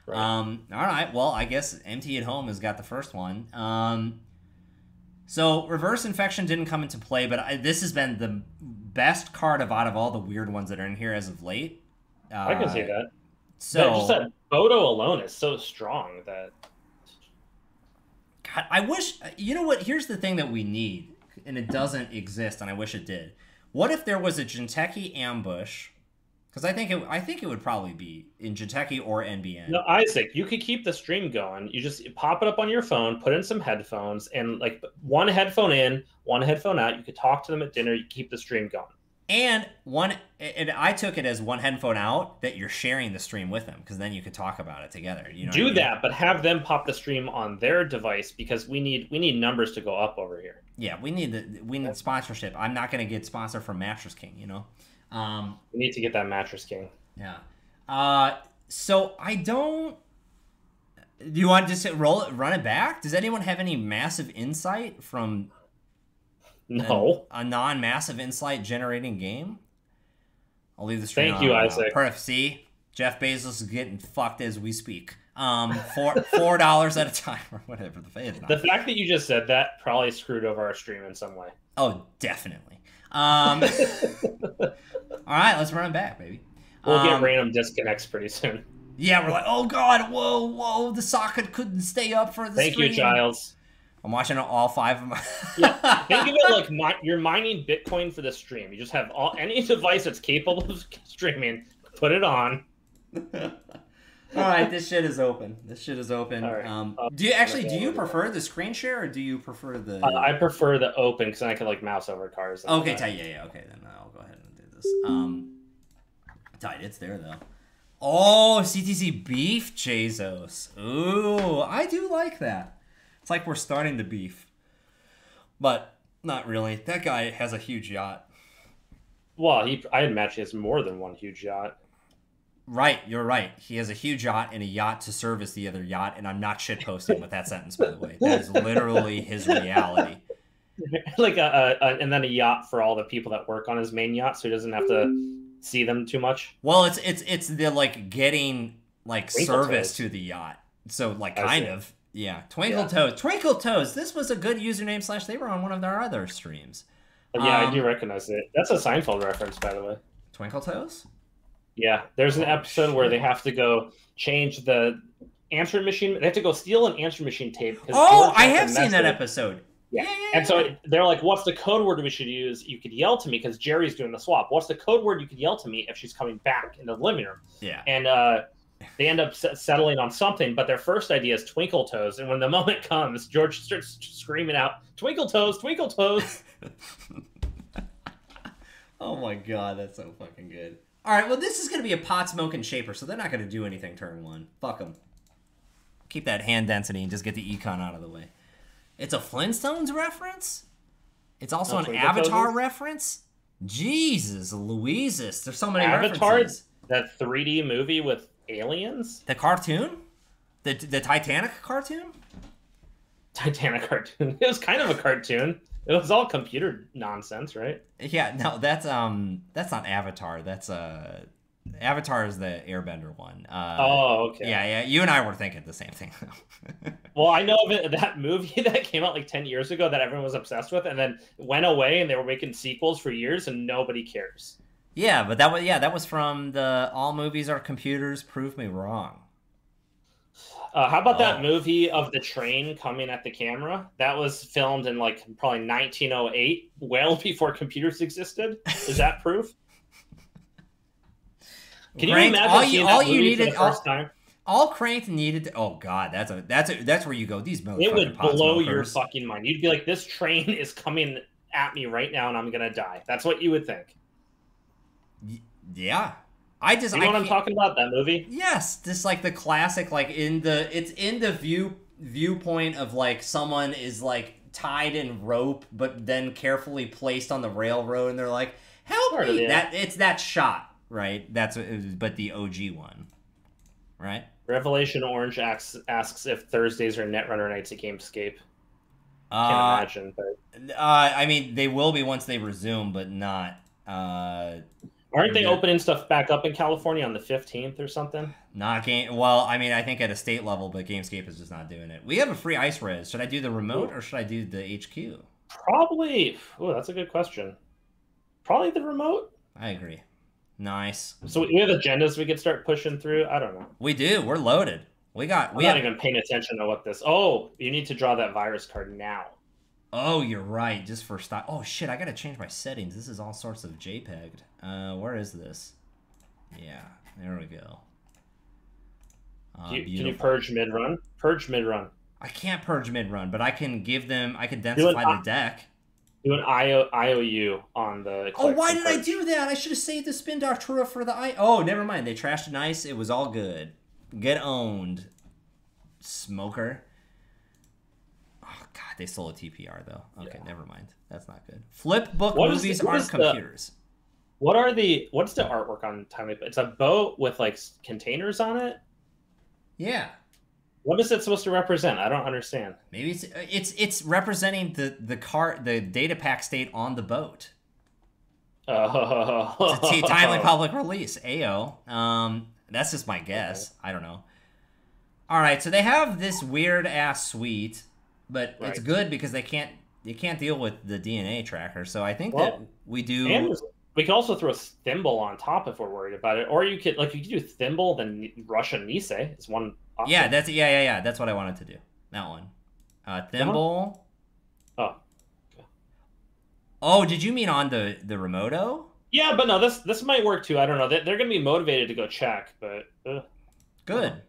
Right. All right. Well, I guess MT at Home has got the first one. So reverse infection didn't come into play, but this has been the best card out of all the weird ones that are in here as of late. I can see that. So just that photo alone is so strong that. God, I wish. You know what? Here's the thing that we need, and it doesn't exist, and I wish it did. What if there was a Jinteki ambush? Because I think it would probably be in Jinteki or NBN. No, Isaac, you could keep the stream going. You just pop it up on your phone, put in some headphones, and like one headphone in, one headphone out. You could talk to them at dinner. You keep the stream going. And I took it as one headphone out that you're sharing the stream with them, because then you could talk about it together. You know, do that, but have them pop the stream on their device, because we need numbers to go up over here. Yeah, we need sponsorship. I'm not going to get sponsored from Mattress King, you know. We need to get that Mattress King. Yeah. So I don't. Do you want to just run it back? Does anyone have any massive insight from? No. A non-massive insight generating game? I'll leave the stream. Thank you, Isaac. Perfect. See, Jeff Bezos is getting fucked as we speak. $4 at a time or whatever the fee is. The fact that you just said that probably screwed over our stream in some way. Oh, definitely. All right, let's run it back, baby. We'll get random disconnects pretty soon. Yeah, we're like, oh god, whoa, the socket couldn't stay up for the Thank stream. you, Giles. I'm watching all 5 of them. Yeah, think of it like you're mining Bitcoin for the stream. You just have any device that's capable of streaming, put it on. All right, this shit is open. All right. Do you prefer the screen share or do you prefer the? I prefer the open because I can like mouse over cars. Okay, yeah. Okay, then I'll go ahead and do this. Tight, it's there though. Oh, CTC beef, Jesus. Ooh, I do like that. It's like we're starting the beef, but not really. That guy has a huge yacht. Well, I imagine he has more than one huge yacht. Right, you're right. He has a huge yacht and a yacht to service the other yacht, and I'm not shitposting with that sentence, by the way. That is literally his reality. Like and then a yacht for all the people that work on his main yacht, so he doesn't have to see them too much. Well, it's the like getting like Twinkle service Toes. to the yacht. So like kind of. Yeah, Twinkle Toes. This was a good username / they were on one of their other streams. Yeah, I do recognize it. That's a Seinfeld reference, by the way. Twinkle Toes? Yeah, there's an episode where they have to go change the answering machine. They have to go steal an answering machine tape. Oh, I have seen that episode. Yeah. And so they're like, what's the code word we should use? You could yell to me because Jerry's doing the swap. What's the code word you could yell to me if she's coming back into the living room? Yeah. And they end up settling on something, but their first idea is Twinkle Toes. And when the moment comes, George starts screaming out, Twinkle Toes, Twinkle Toes. Oh my god, that's so fucking good. All right, well, this is going to be a pot smoking shaper, so they're not going to do anything turn 1. Fuck them. Keep that hand density and just get the econ out of the way. It's a Flintstones reference? It's also an Avatar reference? Jesus, Louises. There's so many references. That 3D movie with aliens? The cartoon? The Titanic cartoon? Titanic cartoon. It was kind of a cartoon. It was all computer nonsense, right? Yeah, no, that's not Avatar. That's Avatar is the Airbender one. Oh, okay. Yeah. You and I were thinking the same thing. Well, I know of that movie that came out like 10 years ago that everyone was obsessed with, and then went away, and they were making sequels for years, and nobody cares. Yeah, but that was from the All Movies Are Computers. Prove me wrong. How about that movie of the train coming at the camera? That was filmed in like probably 1908, well before computers existed. Is that proof? Can you imagine seeing that movie for the first time? All Cranked needed. Oh god, that's where you go. These motherfucking it would blow your fucking mind. You'd be like, this train is coming at me right now, and I'm gonna die. That's what you would think. Yeah. You know what I'm talking about? That movie? Yes, just like the classic, like it's in the view viewpoint of like someone is like tied in rope, but then carefully placed on the railroad, and they're like, "Help me!" It's that shot, right? But the OG one, right? Revelation Orange asks if Thursdays are Netrunner nights at Gamescape. Can't imagine, but I mean, they will be once they resume, but not. Aren't they opening stuff back up in California on the 15th or something? Not game. Well, I mean, I think at a state level, but Gamescape is just not doing it. We have a free ice res. Should I do the remote or should I do the HQ? Probably. Oh, that's a good question. Probably the remote. I agree. Nice. So we have agendas we could start pushing through. I don't know. We do. We're loaded. I'm not even paying attention to what this. Oh, you need to draw that virus card now. Oh, you're right. Just for style. Oh shit! I gotta change my settings. This is all sorts of JPEG'd. Where is this? Yeah, there we go. Can you purge mid run? Purge mid run. I can't purge mid run, but I can give them. I can densify the deck. Do an IOU on the. Oh, why did I do that? I should have saved the spin doctora for the I. Oh, never mind. They trashed an ice. It was all good. Get owned, smoker. Oh god, they stole a TPR though. Okay, never mind. That's not good. Flip book movies aren't computers. What's the artwork on Timely? It's a boat with like containers on it. Yeah. What is it supposed to represent? I don't understand. Maybe it's representing the data pack state on the boat. Oh. It's a timely public release. Ayo. That's just my guess. Okay. I don't know. All right, so they have this weird ass suite, but it's good because they can't deal with the DNA tracker. So I think that we do. And we can also throw Thimble on top if we're worried about it, or you could do Thimble then Russian Nisei is one option. Yeah, that's what I wanted to do. That one. Thimble. Oh. Okay. Oh, did you mean on the Remoto? Yeah, but no, this might work too. I don't know. They're going to be motivated to go check, but good.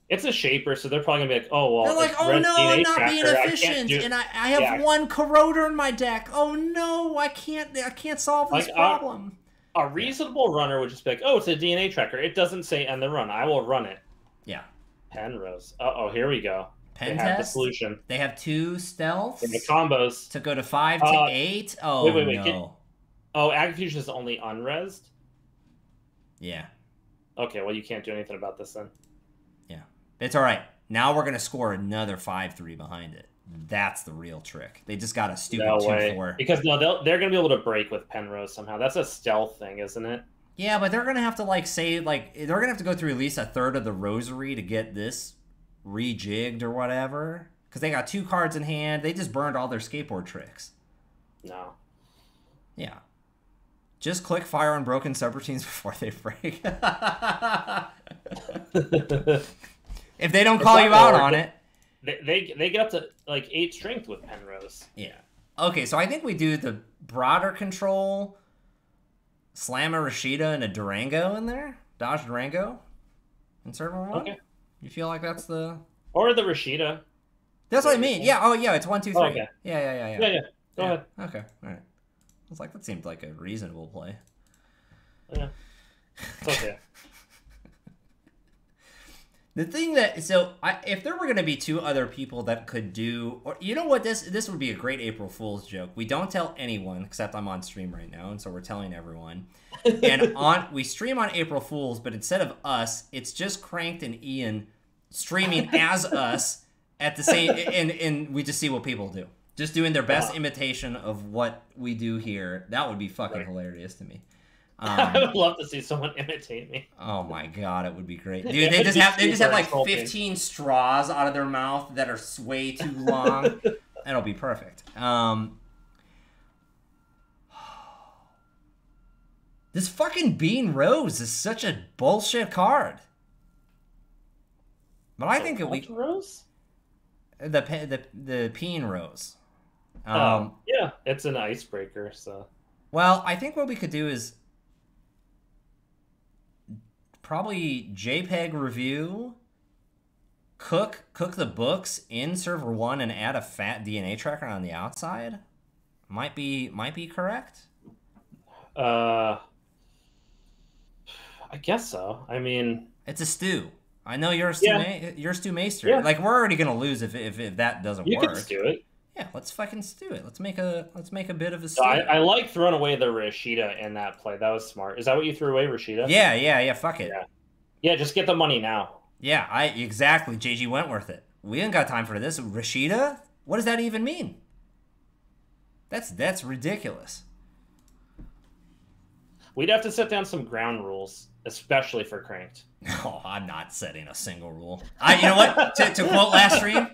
It's a shaper, so they're probably gonna be like, "Oh well." They're like, "Oh no, I'm not being efficient, and I have one corroder in my deck. Oh no, I can't solve this problem." A reasonable runner would just be like, "Oh, it's a DNA tracker. It doesn't say end the run. I will run it." Yeah. Penrose. Uh-oh, here we go. Pen they test? have the solution. They have 2 stealths. And the combos to go to 5 to 8. Oh wait, no. Ag Fusion is only unresed? Yeah. Okay, well you can't do anything about this then. Yeah. It's all right. Now we're going to score another 5-3 behind it. That's the real trick. They just got a stupid 2-4. Because no, they're going to be able to break with Penrose somehow. That's a stealth thing, isn't it? Yeah, but they're going to have to they're going to have to go through at least a third of the rosary to get this rejigged or whatever. Because they got 2 cards in hand. They just burned all their skateboard tricks. No. Yeah. Just click fire on broken subroutines before they break. If they don't call you out on it. They get up to 8 strength with Penrose. Yeah. Okay, so I think we do the broader control, slam a Rashida and a Durango in there. Dodge Durango in server 1. Okay. You feel like that's the... Or the Rashida. That's what I mean. Yeah, oh yeah, it's 1, 2, 3. Okay. Yeah. Yeah. Go ahead. Okay, all right. I was like, that seemed like a reasonable play. Yeah. It's okay. The thing that... So, if there were going to be 2 other people that could do... Or you know what? This would be a great April Fool's joke. We don't tell anyone, except I'm on stream right now, and so we're telling everyone. And we stream on April Fool's, but instead of us, it's just Cranked and Ian streaming as us at the same... And we just see what people do. Just doing their best imitation of what we do here. That would be fucking hilarious to me. I would love to see someone imitate me. Oh my god, it would be great. Dude, they just have like 15 straws out of their mouth that are way too long. It'll be perfect. This fucking Bean Rose is such a bullshit card. But I think it would... Rose? The Peen Rose. Yeah, it's an icebreaker, so... Well, I think what we could do is probably JPEG review, cook the books in server 1 and add a fat DNA tracker on the outside. Might be correct. I guess so. I mean, it's a stew. I know you're Stu Maester. Yeah. Like we're already gonna lose if that doesn't You work. can stew it. Yeah, let's fucking stew it. Let's make a bit of a So stew. I like throwing away the Rashida in that play. That was smart. Is that what you threw away, Rashida? Yeah. Fuck it. Yeah, just get the money now. Yeah, exactly. JG Wentworth it. We ain't got time for this. Rashida? What does that even mean? That's ridiculous. We'd have to set down some ground rules, especially for Cranked. Oh, I'm not setting a single rule. You know what? To quote last stream,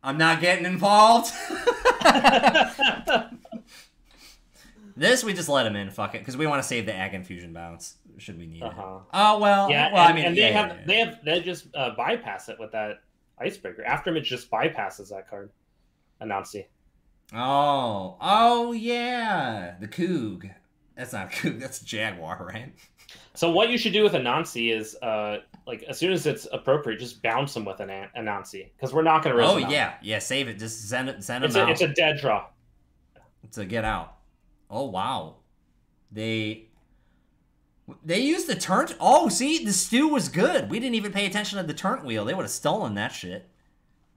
I'm not getting involved. This we just let him in. Fuck it, because we want to save the Ag Infusion bounce. Should we need it? Oh well. Yeah. Well, I mean, they just bypass it with that Icebreaker. Aftermage just bypasses that card. Anansi. Oh yeah, the Coog. That's not Coog. That's Jaguar, right? So what you should do with Anansi is, like as soon as it's appropriate, just bounce them with an Anansi, because we're not going to. Oh yeah, save it. Just send them out. It's a dead draw. To get out. Oh wow, they used the turn. Oh, see, the stew was good. We didn't even pay attention to the turn wheel. They would have stolen that shit.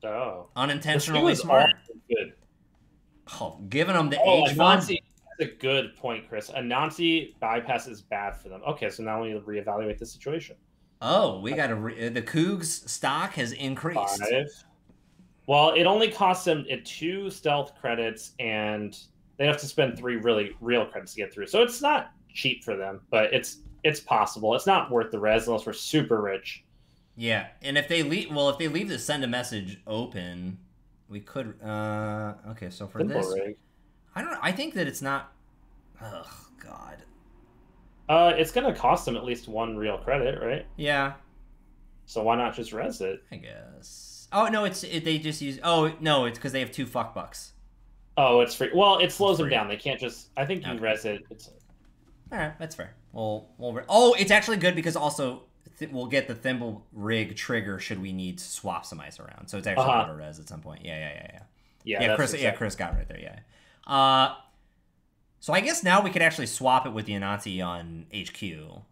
Oh, unintentionally smart. Good. Oh, giving them the H fun. That's a good point, Chris. Anansi bypass is bad for them. Okay, so now we reevaluate the situation. Oh, we got the Coog's stock has increased. 5. Well, it only costs them 2 stealth credits, and they have to spend 3 really real credits to get through. So it's not cheap for them, but it's possible. It's not worth the res unless we're super rich. Yeah, and if they leave the send a message open, we could. Okay, so for Simple this, rig. I don't know. I think that it's not. Oh God. It's gonna cost them at least 1 real credit, right? Yeah. So why not just res it? I guess. Oh no, they just use. Oh no, it's because they have 2 fuck bucks. Oh, it's free. Well, it slows them down. They can't just. I think you res it. All right, that's fair. Oh, it's actually good because also we'll get the thimble rig trigger should we need to swap some ice around. So it's actually auto res at some point. Yeah. Chris got right there. Yeah. So I guess now we could actually swap it with the Anansi on HQ.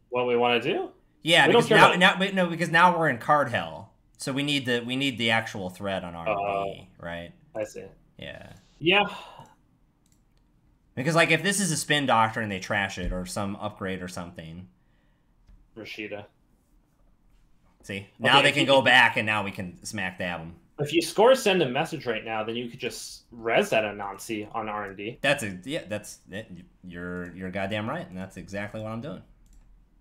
What we want to do? Yeah, because because now we're in card hell. So we need the actual thread on R&D, right? I see. Yeah. Yeah. Because like if this is a spin doctor and they trash it or some upgrade or something. Rashida. See? Now they can go back and now we can smack dab them. If you send a message right now, then you could just res that Anansi on R&D. That's it. You're goddamn right, and that's exactly what I'm doing.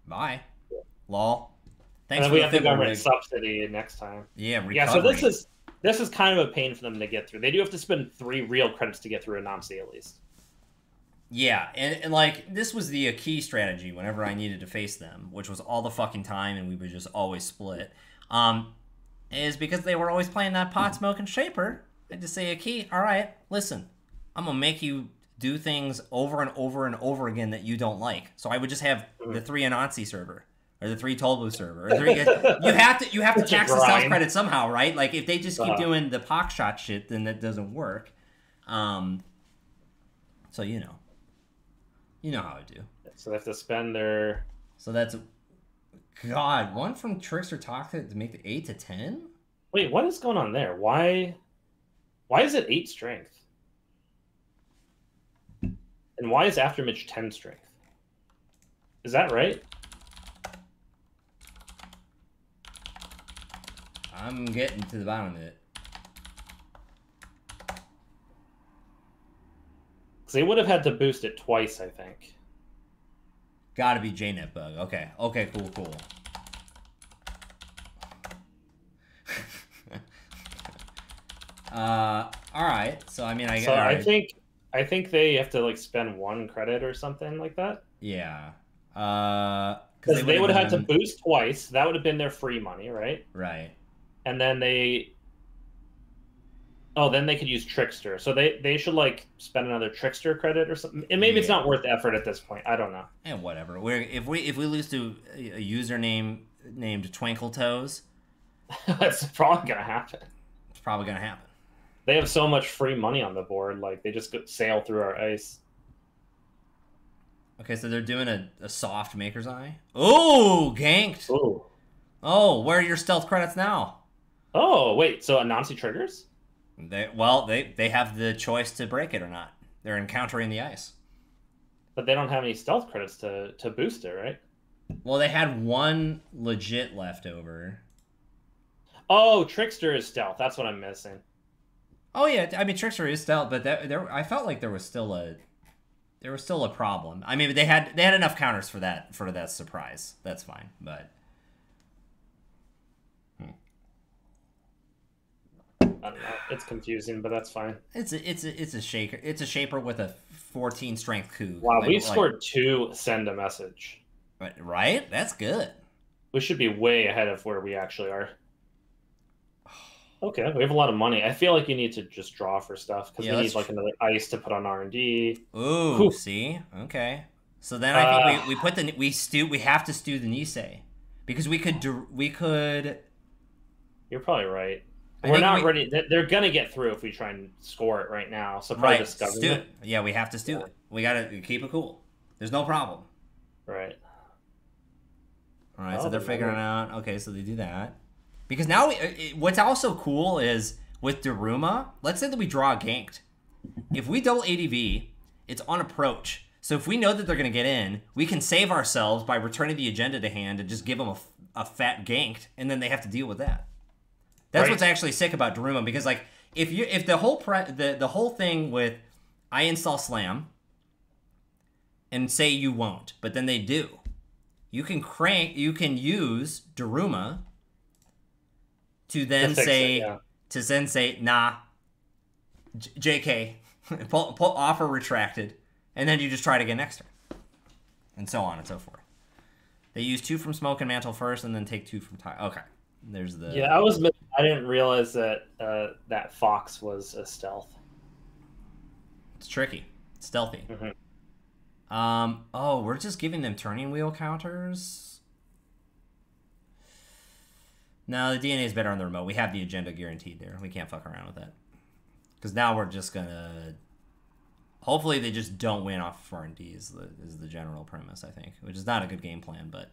Bye. Yeah. Lol. Thanks. And then we have the government subsidy next time. Yeah, recovery. Yeah, so this is kind of a pain for them to get through. They do have to spend 3 real credits to get through Anansi at least. Yeah, and like this was the key strategy whenever I needed to face them, which was all the fucking time, and we would just always split. Is because they were always playing that pot smoking shaper. I just say, Aki, all right, listen, I'm gonna make you do things over and over and over again that you don't like. So I would just have the 3 Anansi server or the 3 Tolbu server. Or 3, you have to tax the stealth credit somehow, right? Like if they just keep doing the pock shot shit, then that doesn't work. So you know how I do. So they have to spend their. So that's. God, 1 from Trickster Toxic to make the 8 to 10? Wait, what is going on there? Why is it 8 strength? And why is Aftermage 10 strength? Is that right? I'm getting to the bottom of it. Because they would have had to boost it twice, I think. Gotta be JNet bug. Okay, cool. All right. So I mean, I think they have to like spend 1 credit or something like that. Yeah. Because they would have had to boost twice. That would have been their free money, right? Right. And then then they could use Trickster. So they should like spend another Trickster credit or something. And maybe it's not worth the effort at this point. I don't know. And whatever. If we lose to a username named Twinkle Toes, that's probably gonna happen. It's probably gonna happen. They have so much free money on the board, like they just sail through our ice. Okay, so they're doing a soft Maker's Eye. Oh, ganked. Ooh. Oh, where are your stealth credits now? Oh, wait. So Anansi triggers? They have the choice to break it or not. They're encountering the ice. But they don't have any stealth credits to boost it, right? Well, they had one legit left over. Oh, Trickster is stealth. That's what I'm missing. Oh yeah, I mean Trickster is stealth, but I felt like there was still a problem. I mean, they had enough counters for that surprise. That's fine, but I don't know. It's confusing, but that's fine. it's a shaker. It's a shaper with a 14 strength coup. Wow, we scored 2 send a message. Right? That's good. We should be way ahead of where we actually are. Okay, we have a lot of money. I feel like you need to just draw for stuff because we need like another ice to put on R&D. Ooh, Whew. See? Okay. So then I think we put we have to stew the Nisei because we could. You're probably right. We're not ready. They're gonna get through if we try and score it right now. So probably just stew it. Yeah, we have to stew it. We gotta keep it cool. There's no problem. Right. All right. So they're figuring out. Okay, so they do that. Because now, what's also cool is with Daruma, let's say that we draw a ganked. If we double ADV, it's on approach. So if we know that they're going to get in, we can save ourselves by returning the agenda to hand and just give them a fat ganked, and then they have to deal with that. That's what's actually sick about Daruma, because like if the whole thing with I install Slam and say you won't, but then they do, you can use Daruma to then say, nah, JK, pull offer retracted, and then you just try it again next turn, and so on and so forth. They use 2 from Smoke and Mantle first, and then take 2 from Tile. Okay, there's the. Yeah, I didn't realize that that Fox was a stealth. It's tricky. It's stealthy. Oh, we're just giving them turning wheel counters. No, the DNA is better on the remote. We have the agenda guaranteed there. We can't fuck around with that. Because now we're just going to... Hopefully they just don't win off of R&D is the general premise, I think. Which is not a good game plan, but...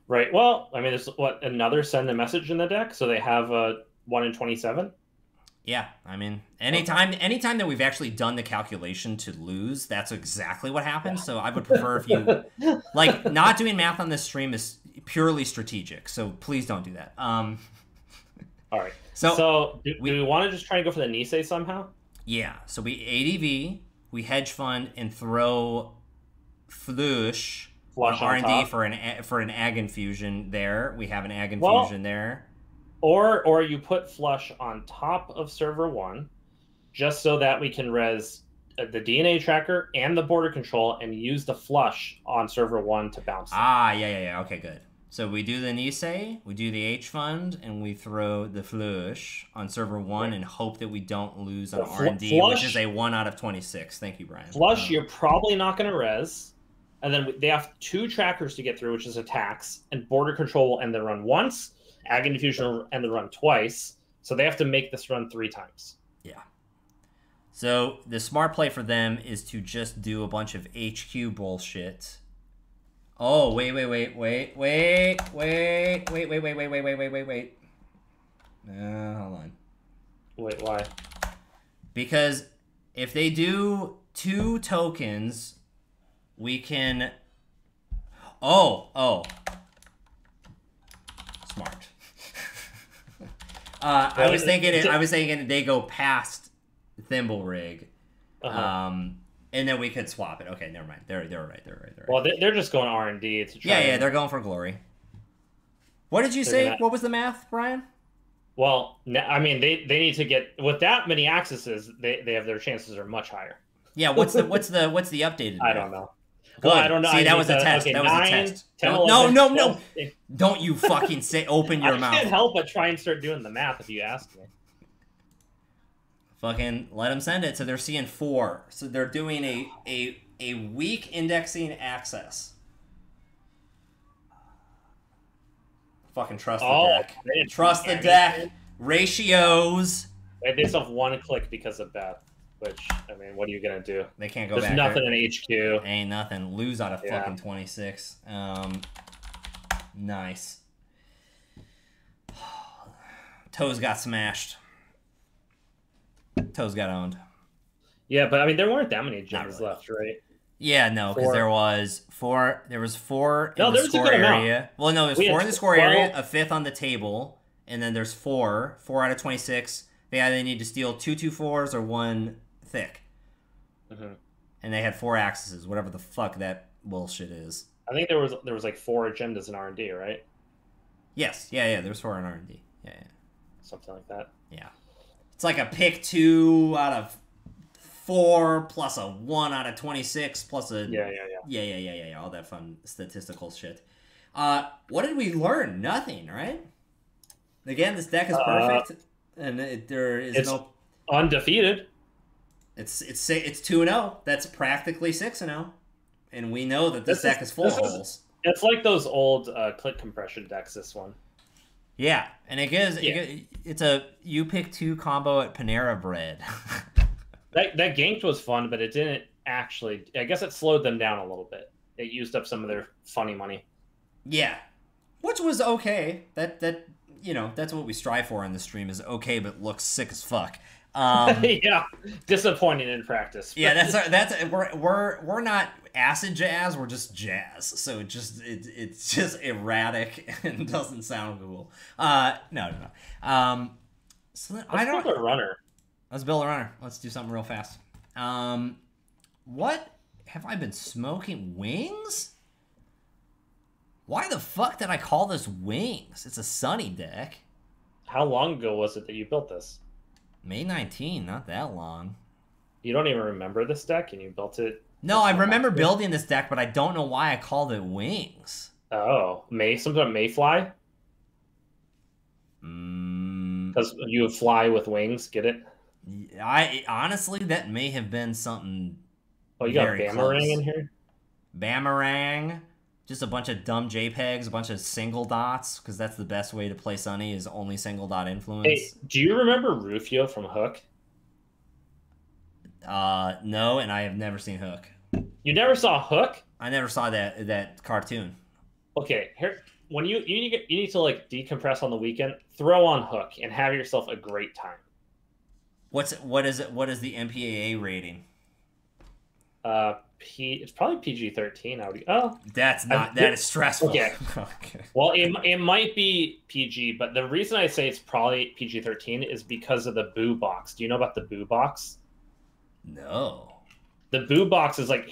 Right. Well, I mean, there's, another send a message in the deck? So they have a 1 in 27? Yeah, I mean, anytime that we've actually done the calculation to lose, that's exactly what happens. Yeah. So I would prefer if you... Like, not doing math on this stream is purely strategic, so please don't do that. All right. So do we want to just try and go for the Nisei somehow? Yeah. So we ADV, we hedge fund, and throw flush on R&D for an Ag Infusion there. We have an Ag Infusion there. Or you put flush on top of server 1, just so that we can res the DNA tracker and the border control and use the flush on server 1 to bounce them. Yeah. Okay, good. So we do the Nisei, we do the H fund, and we throw the flush on server 1 and hope that we don't lose on R&D, which is a 1 out of 26. Thank you, Brian. Flush, you're probably not going to res. And then they have 2 trackers to get through, which is attacks, and border control will end the run once. Ag Infusion will end the run twice. So they have to make this run 3 times. Yeah. So the smart play for them is to just do a bunch of HQ bullshit. Oh, wait. Hold on. Wait, why? Because if they do 2 tokens, we can... Oh. Smart. I was thinking they go past Thimble Rig. And then we could swap it. Okay, never mind. They're right. Well, they're just going R&D to try. Yeah, they're going for glory. What did you say? What was the math, Brian? Well, I mean, they need to get with that many accesses. They have their chances are much higher. Yeah. What's the updated? I don't know. Good. Well, I don't know. See, that was a test. Okay, that was 9, a test. 10, no. 12, Don't you fucking open your mouth. I can't help but try and start doing the math if you ask me. Fucking let them send it. So they're seeing 4. So they're doing a weak indexing access. Fucking trust the deck. Trust the deck. Ratios. They just have 1 click because of that. Which, I mean, what are you gonna do? They can't go There's back. There's nothing in HQ. Ain't nothing. Lose out of fucking 26. Nice. Toes got smashed. Toes got owned. Yeah, but I mean, there weren't that many gyms left, right? Yeah, no, because there was four. There was four in the was score a good area. Amount. Well, no, there's four in the score area, a fifth on the table, and then there's four out of 26. They either need to steal 2 2-4s or 1 thick. Mm-hmm. And they had 4 accesses, whatever the fuck that bullshit is. I think there was like 4 agendas in R&D, right? Yes, yeah, there was 4 in R&D. Yeah. Something like that. Yeah. It's like a pick 2 out of 4 plus a 1 out of 26 plus a... Yeah, all that fun statistical shit. What did we learn? Nothing, right? Again, this deck is perfect, and there is no... undefeated. It's 2-0. That's practically 6-0. And we know that this deck is full of holes. It's like those old click compression decks, this one. Yeah, and it's a you pick 2 combo at Panera Bread. that ganked was fun, but it didn't actually... I guess it slowed them down a little bit. It used up some of their funny money. Yeah, which was okay. That that's what we strive for on the stream, is okay but looks sick as fuck. Yeah, disappointing in practice. Yeah, we're not acid jazz, we're just jazz. So it's just erratic and doesn't sound cool. No. So Let's build a runner. Let's build a runner. Let's do something real fast. What have I been smoking? Wings? Why the fuck did I call this Wings? It's a Sunny deck. How long ago was it that you built this? May 19, not that long. You don't even remember this deck, and you built it? No, I remember building this deck, but I don't know why I called it Wings. Oh, something Mayfly? Because you fly with wings, get it? I honestly, that may have been something. Oh, you got Boomerang in here? Boomerang. Just a bunch of dumb JPEGs, a bunch of single dots, because that's the best way to play Sunny, is only single dot influence. Hey, do you remember Rufio from Hook? No, and I have never seen Hook. You never saw Hook? I never saw that cartoon. Okay, here, when you need to like decompress on the weekend, throw on Hook and have yourself a great time. What is it? What is the MPAA rating? It's probably PG-13. That is stressful. Okay. Okay. Well, it might be PG, but the reason I say it's probably PG-13 is because of the boo box. Do you know about the boo box? No. The boo box is like,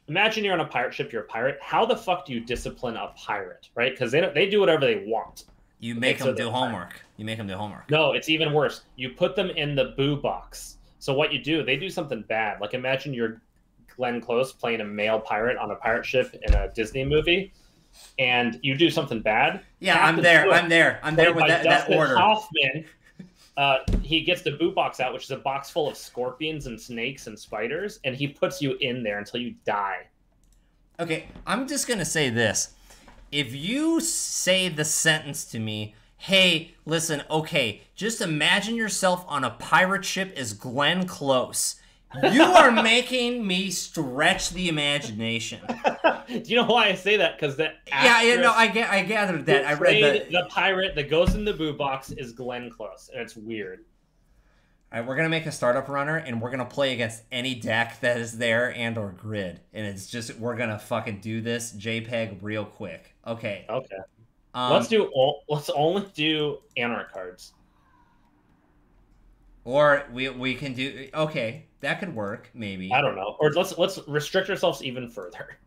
imagine you're on a pirate ship, you're a pirate. How the fuck do you discipline a pirate, right? Because they do whatever they want. You make them do homework. You make them do homework. No, it's even worse. You put them in the boo box. So what you do, they do something bad. Like imagine you're Glenn Close playing a male pirate on a pirate ship in a Disney movie, and you do something bad. Yeah, I'm there with that order. Hoffman, he gets the boo box out, which is a box full of scorpions and snakes and spiders, and he puts you in there until you die. Okay, I'm just gonna say this. If you say the sentence to me, hey, listen, okay, just imagine yourself on a pirate ship as Glenn Close. You are making me stretch the imagination. Do you know why I say that? Because I gathered that. I read the pirate that goes in the boo box is Glenn Close, and it's weird. All right, we're gonna make a startup runner, and we're gonna play against any deck that is there and/or grid, and it's just we're gonna fucking do this JPEG real quick. Okay. Okay. Let's only do Anarch cards. Or we can do that could work maybe. I don't know. Or let's restrict ourselves even further.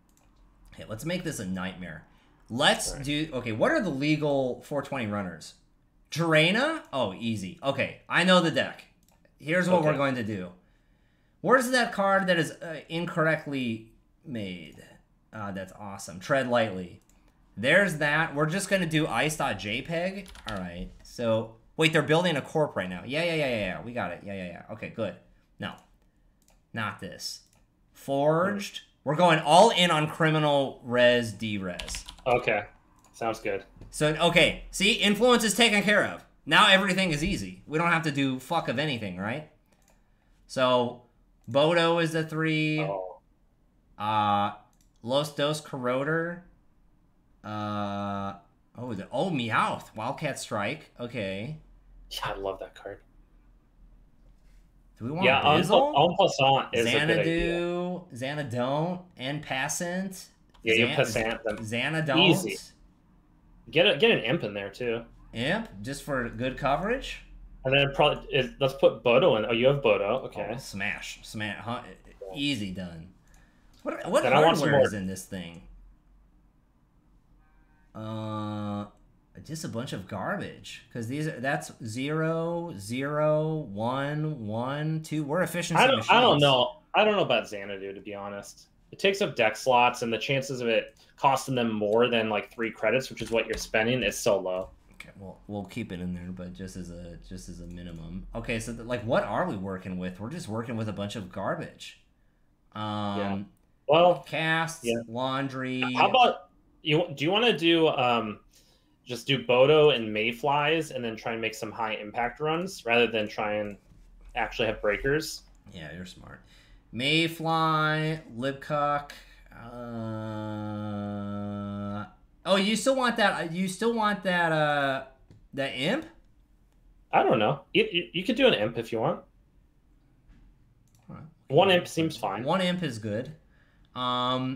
Okay, let's make this a nightmare. Let's do what are the legal 420 runners? Drana? Oh, easy. Okay, I know the deck. Here's what we're going to do. Where's that card that is incorrectly made? That's awesome. Tread lightly. There's that. We're just going to do ice.jpg. All right. So, wait, they're building a corp right now. Yeah. We got it. Yeah. Okay, good. No. Not this. Forged. We're going all in on criminal res, D-res. Okay. Sounds good. So, okay. See, influence is taken care of. Now everything is easy. We don't have to do fuck of anything, right? So Bodo is the 3. Oh. Los Dos Corroder. Meowth. Wildcat Strike. Okay. Yeah, I love that card. Do we want Bizzle? En Passant is a good idea. Xanadont, and Passant. Yeah, you Passant them. Xanadont. Easy. Get an Imp in there, too. Imp? Just for good coverage? And then let's put Bodo in. Oh, you have Bodo. Okay. Oh, smash. Huh? Easy done. What hardware is in this thing? Just a bunch of garbage. Because that's 0, 0, 1, 1, 2. We're efficiency machines. I don't know. I don't know about Xanadu, to be honest. It takes up deck slots, and the chances of it costing them more than like 3 credits, which is what you're spending, is so low. Okay, well, we'll keep it in there, but just as a minimum. Okay, so what are we working with? We're just working with a bunch of garbage. Yeah. Well, casts, laundry. How about do you want to do just do Bodo and Mayflies and then try and make some high impact runs rather than try and actually have breakers? Yeah, you're smart. Mayfly, Libcock. Oh, you still want that? You still want that? That imp? I don't know. You could do an imp if you want. Right. 1 imp seems fine. 1 imp is good. Does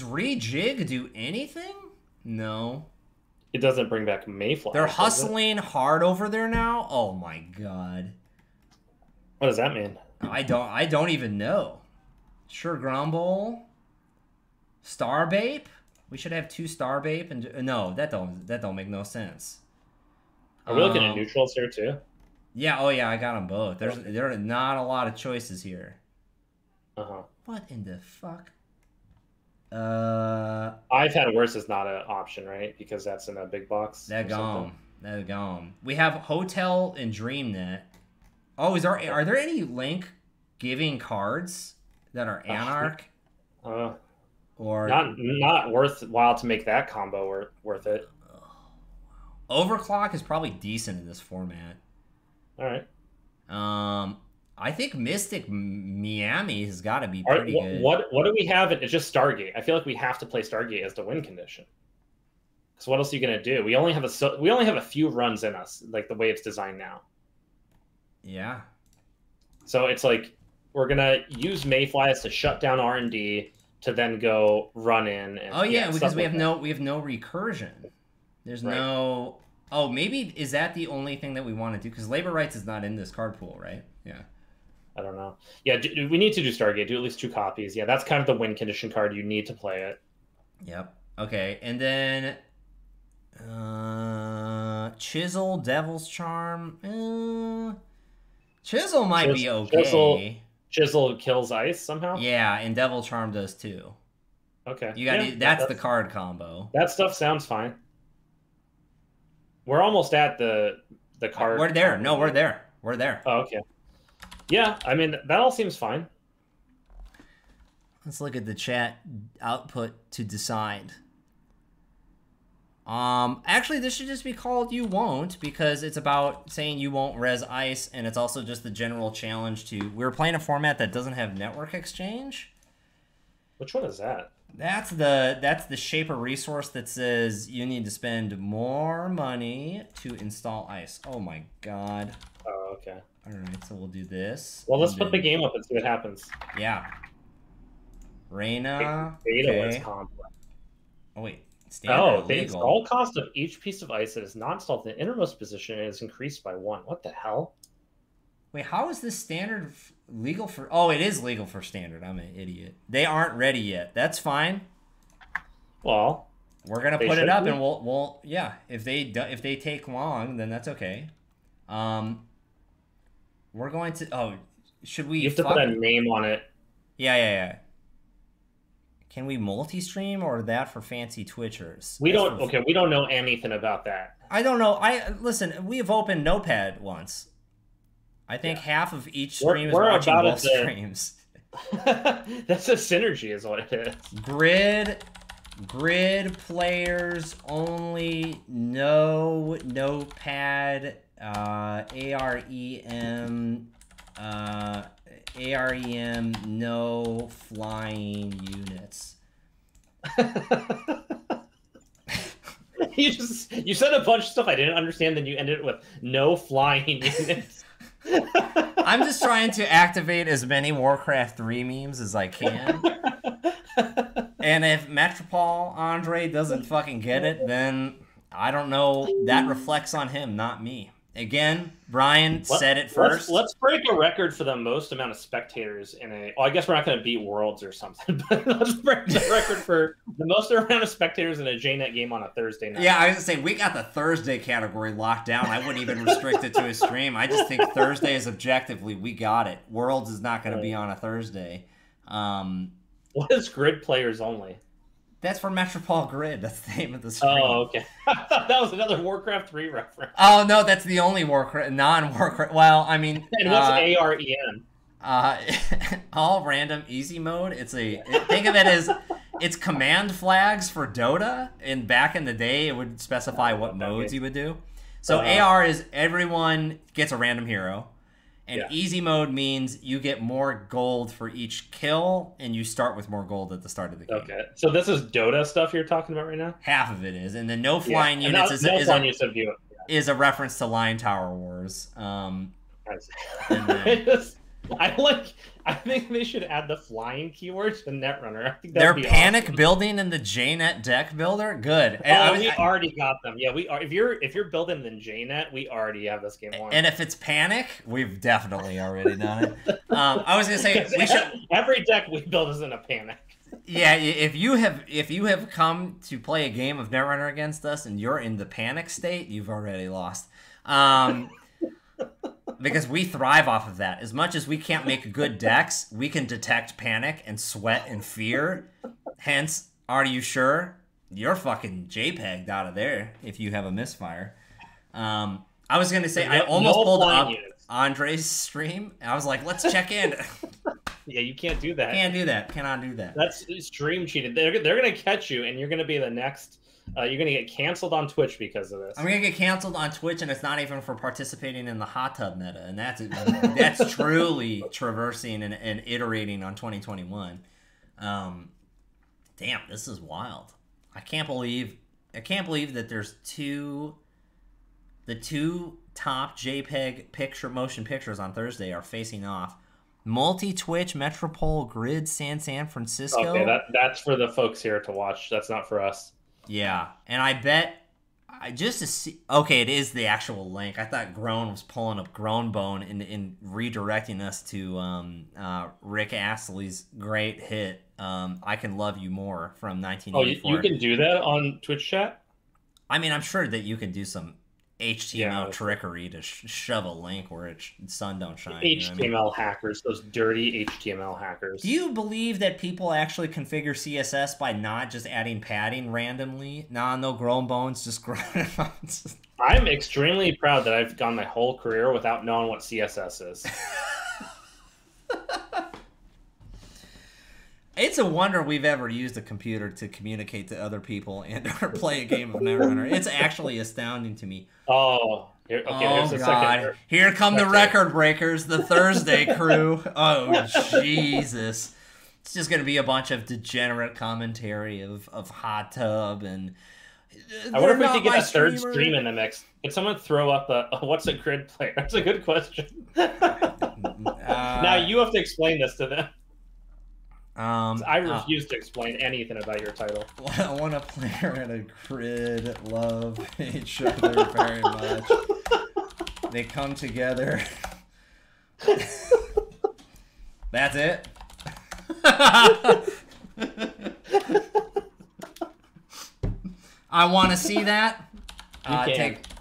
Rejig do anything? No. It doesn't bring back Mayfly. They're hustling hard over there now. Oh my god. What does that mean? I don't even know. Sure, Grumble. Starbape. We should have 2 Starbape and no, that don't make no sense. Are we looking at neutrals here too? Yeah. Oh yeah, I got them both. There are not a lot of choices here. What in the fuck? I've had worse is not an option, right? Because that's in a big box. That gone. We have Hotel and DreamNet. Oh, are there any Link giving cards that are Anarch? Or not worthwhile to make that combo worth it. Overclock is probably decent in this format. All right. I think Mystic Miami has got to be pretty good. What do we have? It's just Stargate. I feel like we have to play Stargate as the win condition. Because what else are you gonna do? We only have a few runs in us, like the way it's designed now. Yeah. So it's like we're gonna use Mayflies to shut down R&D to then go run in. And, because we have no recursion. There's no. Oh, maybe is that the only thing that we want to do? Because Labor Rights is not in this card pool, right? Yeah. I don't know. Yeah, we need to do Stargate. Do at least 2 copies. Yeah, that's kind of the win condition card. You need to play it. Yep. Okay, and then Chisel, Devil's Charm. Chisel might be okay. Chisel kills ice somehow? Yeah, and Devil Charm does too. Okay. That's the card combo. That stuff sounds fine. We're almost at the card. We're there. No, we're there. We're there. Oh, okay. Yeah, I mean, that all seems fine. Let's look at the chat output to decide. Actually, this should just be called You Won't, because it's about saying you won't res ice, and it's also just the general challenge to... We're playing a format that doesn't have network exchange. Which one is that? That's the shaper resource that says you need to spend more money to install ice. Oh my god. Oh, okay. Alright, so we'll do this. Well, let's put the game up and see what happens. Yeah. Reina. Beta is complex. Oh, wait. Standard the install cost of each piece of ice that is not installed in the innermost position is increased by 1. What the hell? Wait, how is this standard legal for... Oh, it is legal for standard. I'm an idiot. They aren't ready yet. That's fine. Well, we're going to put it up and we'll yeah, if they take long, then that's okay. We're going to should we... You have to put a name on it. Yeah. Can we multi-stream or that for fancy Twitchers? We don't know anything about that. I don't know. Listen, we have opened Notepad once. I think half of each stream is watching both streams. That's a synergy is what it is. Grid players only, no Notepad, AREM AREM, no flying units. You said a bunch of stuff I didn't understand, then you ended it with no flying units. I'm just trying to activate as many Warcraft 3 memes as I can. And if Metropole Andre doesn't fucking get it, then I don't know. That reflects on him, not me. Again, Brian said it first. Let's break a record for the most amount of spectators in a... Well, I guess we're not going to beat Worlds or something, but let's break the record for the most amount of spectators in a JNet game on a Thursday night. Yeah, I was going to say, we got the Thursday category locked down. I wouldn't even restrict it to a stream. I just think Thursday is objectively, we got it. Worlds is not going to be on a Thursday. What is Grid Players Only? That's for Metropole Grid. That's the name of the stream. Oh, okay. I thought that was another Warcraft 3 reference. Oh, no, that's the only non-Warcraft. Well, I mean... And what's AREM? All random easy mode. Think of it as... It's command flags for Dota, and back in the day, it would specify what modes you would do. So AR is everyone gets a random hero. And easy mode means you get more gold for each kill, and you start with more gold at the start of the game. Okay, so this is Dota stuff you're talking about right now? Half of it is. And the no flying units is a reference to Line Tower Wars. I think they should add the flying keywords to Netrunner. I think they're panic awesome. Building in the JNet deck builder. Good. We already got them. Yeah, we are. If you're building in JNet, we already have this game won. And if it's panic, we've definitely already done it. I was gonna say we should. Every deck we build is in a panic. Yeah, if you have come to play a game of Netrunner against us and you're in the panic state, you've already lost. Because we thrive off of that. As much as we can't make good decks, we can detect panic and sweat and fear. Hence, are you sure? You're fucking JPEG'd out of there if you have a misfire. I was going to say, I almost pulled up Andre's stream. I was like, let's check in. Yeah, you can't do that. Can't do that. Cannot do that. That's stream cheated. They're going to catch you, and you're going to be the next... you're going to get canceled on Twitch because of this. I'm going to get canceled on Twitch, and it's not even for participating in the hot tub meta. And that's truly traversing and iterating on 2021. Damn, this is wild. I can't believe that there's the two top JPEG motion pictures on Thursday are facing off. Multi-Twitch, Metropole Grid, San Francisco. Okay, that's for the folks here to watch. That's not for us. Yeah, and I bet just to see. Okay, it is the actual link. I thought Groan was pulling up Groanbone and redirecting us to Rick Astley's great hit, "I Can Love You More" from 1984. Oh, you can do that on Twitch chat? I mean, I'm sure that you can do some HTML trickery to shove a link where sun don't shine. HTML hackers, those dirty HTML hackers. Do you believe that people actually configure CSS by not just adding padding randomly? Nah, no grown bones, just grown bones. I'm extremely proud that I've gone my whole career without knowing what CSS is. It's a wonder we've ever used a computer to communicate to other people and or play a game of Netrunner. It's actually astounding to me. Oh, okay. Oh, God. Here come the record breakers, the Thursday crew. Oh, Jesus. It's just going to be a bunch of degenerate commentary of Hot Tub and... I wonder if we could get a third stream in the mix. Could someone throw up a what's a grid player? That's a good question. Now you have to explain this to them. I refuse to explain anything about your title. I want a player and a grid love each other very much. They come together. That's it. I want to see that.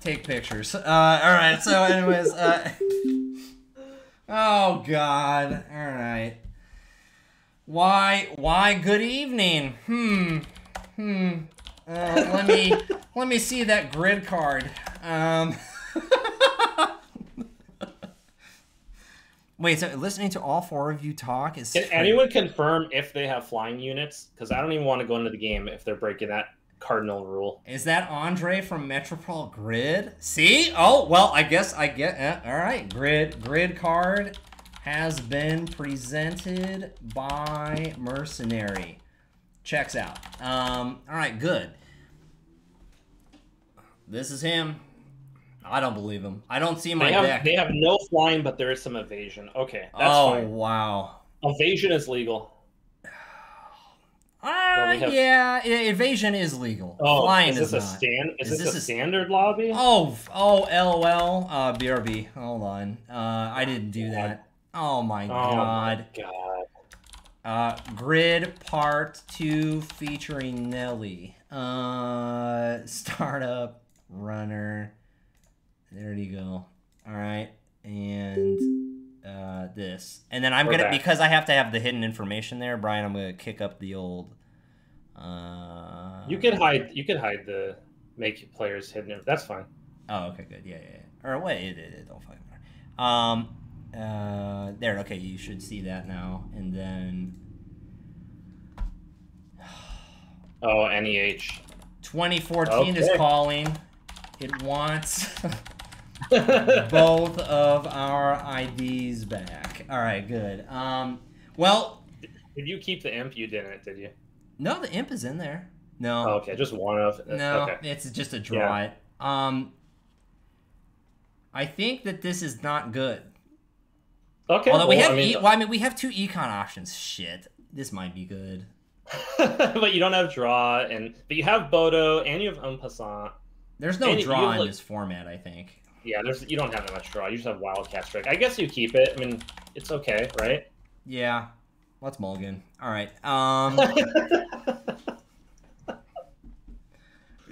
Take pictures. All right. So, anyways, oh God. All right. Why? Good evening. Let me see that grid card. Wait, so listening to all four of you talk is... Can anyone confirm if they have flying units? Because I don't even want to go into the game if they're breaking that cardinal rule. Is that Andre from Metropole Grid? See? Oh, well, I guess I get... all right, grid card. has been presented by Mercenary. Checks out. All right, good. This is him. I don't believe him. I don't see my deck. They have no flying, but there is some evasion. Okay, that's fine. Oh, wow. Evasion is legal. Yeah, evasion is legal. Oh, flying is not. Is this a standard lobby? Oh, LOL. BRB. Hold on. I didn't do that. Oh my god. Oh my god. Grid Part 2 featuring Nelly. Startup runner. There you go. All right, and this, and then I'm gonna, because I have to have the hidden information there, Brian. I'm gonna kick up the old. You could hide. You could hide the make players hidden. That's fine. Oh, okay, good. Yeah. Or wait, it don't fucking matter. There. Okay, you should see that now, and then. Oh, NEH. 2014 is calling. It wants both of our IDs back. All right, good. Well, did you keep the imp? You didn't, did you? No, the imp is in there. No. Oh, okay, just one of. No, okay. It's just a draw. Yeah. I think that this is not good. Okay. Although we have, we have 2 econ options. Shit, this might be good. But you don't have draw, but you have Bodo and you have en passant. There's no draw in this format, I think. Yeah, you don't have that much draw. You just have Wildcat Strike. I guess you keep it. I mean, it's okay, right? Yeah. Let's mulligan. All right.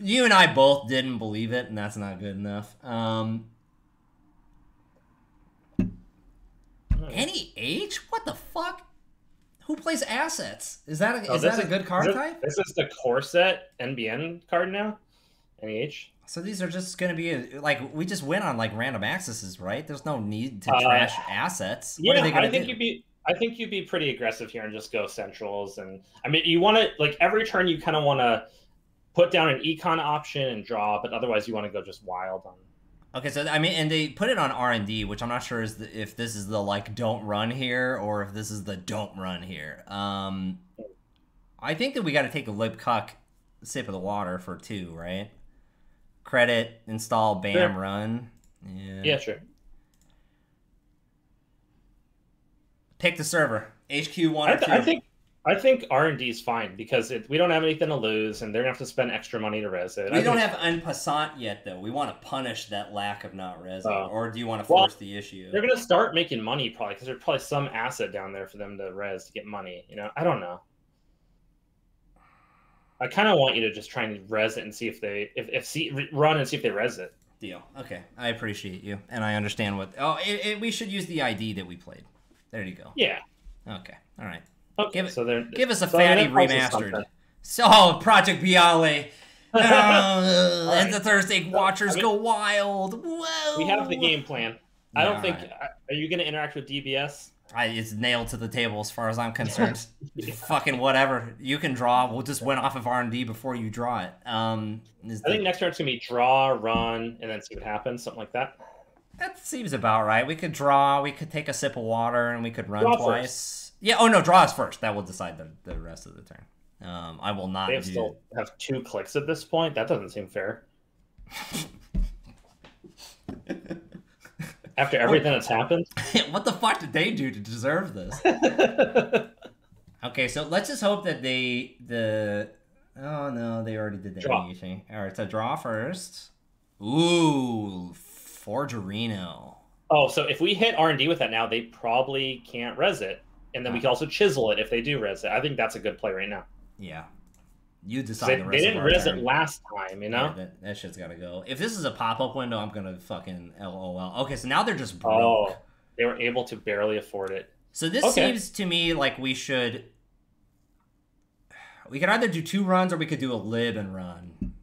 You and I both didn't believe it, and that's not good enough. NEH? What the fuck? Who plays assets? Is that a good card type? This is the core set NBN card now. NEH. So these are just going to be like, we just went on like random accesses, right? There's no need to trash assets. Yeah, what are they going to do? I think you'd be pretty aggressive here and just go centrals. And I mean, you want to, like, every turn you kind of want to put down an econ option and draw, but otherwise you want to go just wild on. Okay, so I mean, and they put it on R&D, which I'm not sure if this is the like don't run here or if this is the don't run here. I think that we got to take a lip-cuck sip of the water for 2, right? Credit, install, bam, sure. Run. Yeah, sure. Pick the server. HQ 1 or 2. I think R&D is fine because we don't have anything to lose, and they're gonna have to spend extra money to res it. We don't have en passant yet, though. We want to punish that lack of not resing, or do you want to force the issue? They're gonna start making money probably because there's probably some asset down there for them to res to get money. You know, I don't know. I kind of want you to just try and res it and see if they run and see if they res it. Deal. Okay, I appreciate you, and I understand what. Oh, we should use the ID that we played. There you go. Yeah. Okay. All right. Okay. Give us a fatty remastered. So Project Bialy. And the Thursday Watchers go wild. Whoa. We have the game plan. I don't think. Right. Are you going to interact with DBS? It's nailed to the table as far as I'm concerned. Fucking whatever. You can draw. We'll just win off of R&D before you draw it. I think next turn's going to be draw, run, and then see what happens. Something like that. That seems about right. We could draw. We could take a sip of water, and we could run twice. First. Yeah. Oh no, draw us first. That will decide the rest of the turn. I will not. They still have 2 clicks at this point. That doesn't seem fair. After everything that's happened. What the fuck did they do to deserve this? Okay, so let's just hope that oh no, they already did that meeting. All right, so draw first. Ooh, Forgerino. Oh, so if we hit R&D with that now, they probably can't res it. And then we can also chisel it if they do res it. I think that's a good play right now. Yeah. You decide the rest. They didn't res it last time, you know? Yeah, that shit's got to go. If this is a pop-up window, I'm going to fucking LOL. Okay, so now they're just broke. Oh, they were able to barely afford it. So this seems to me like we could either do 2 runs or we could do a lib and run.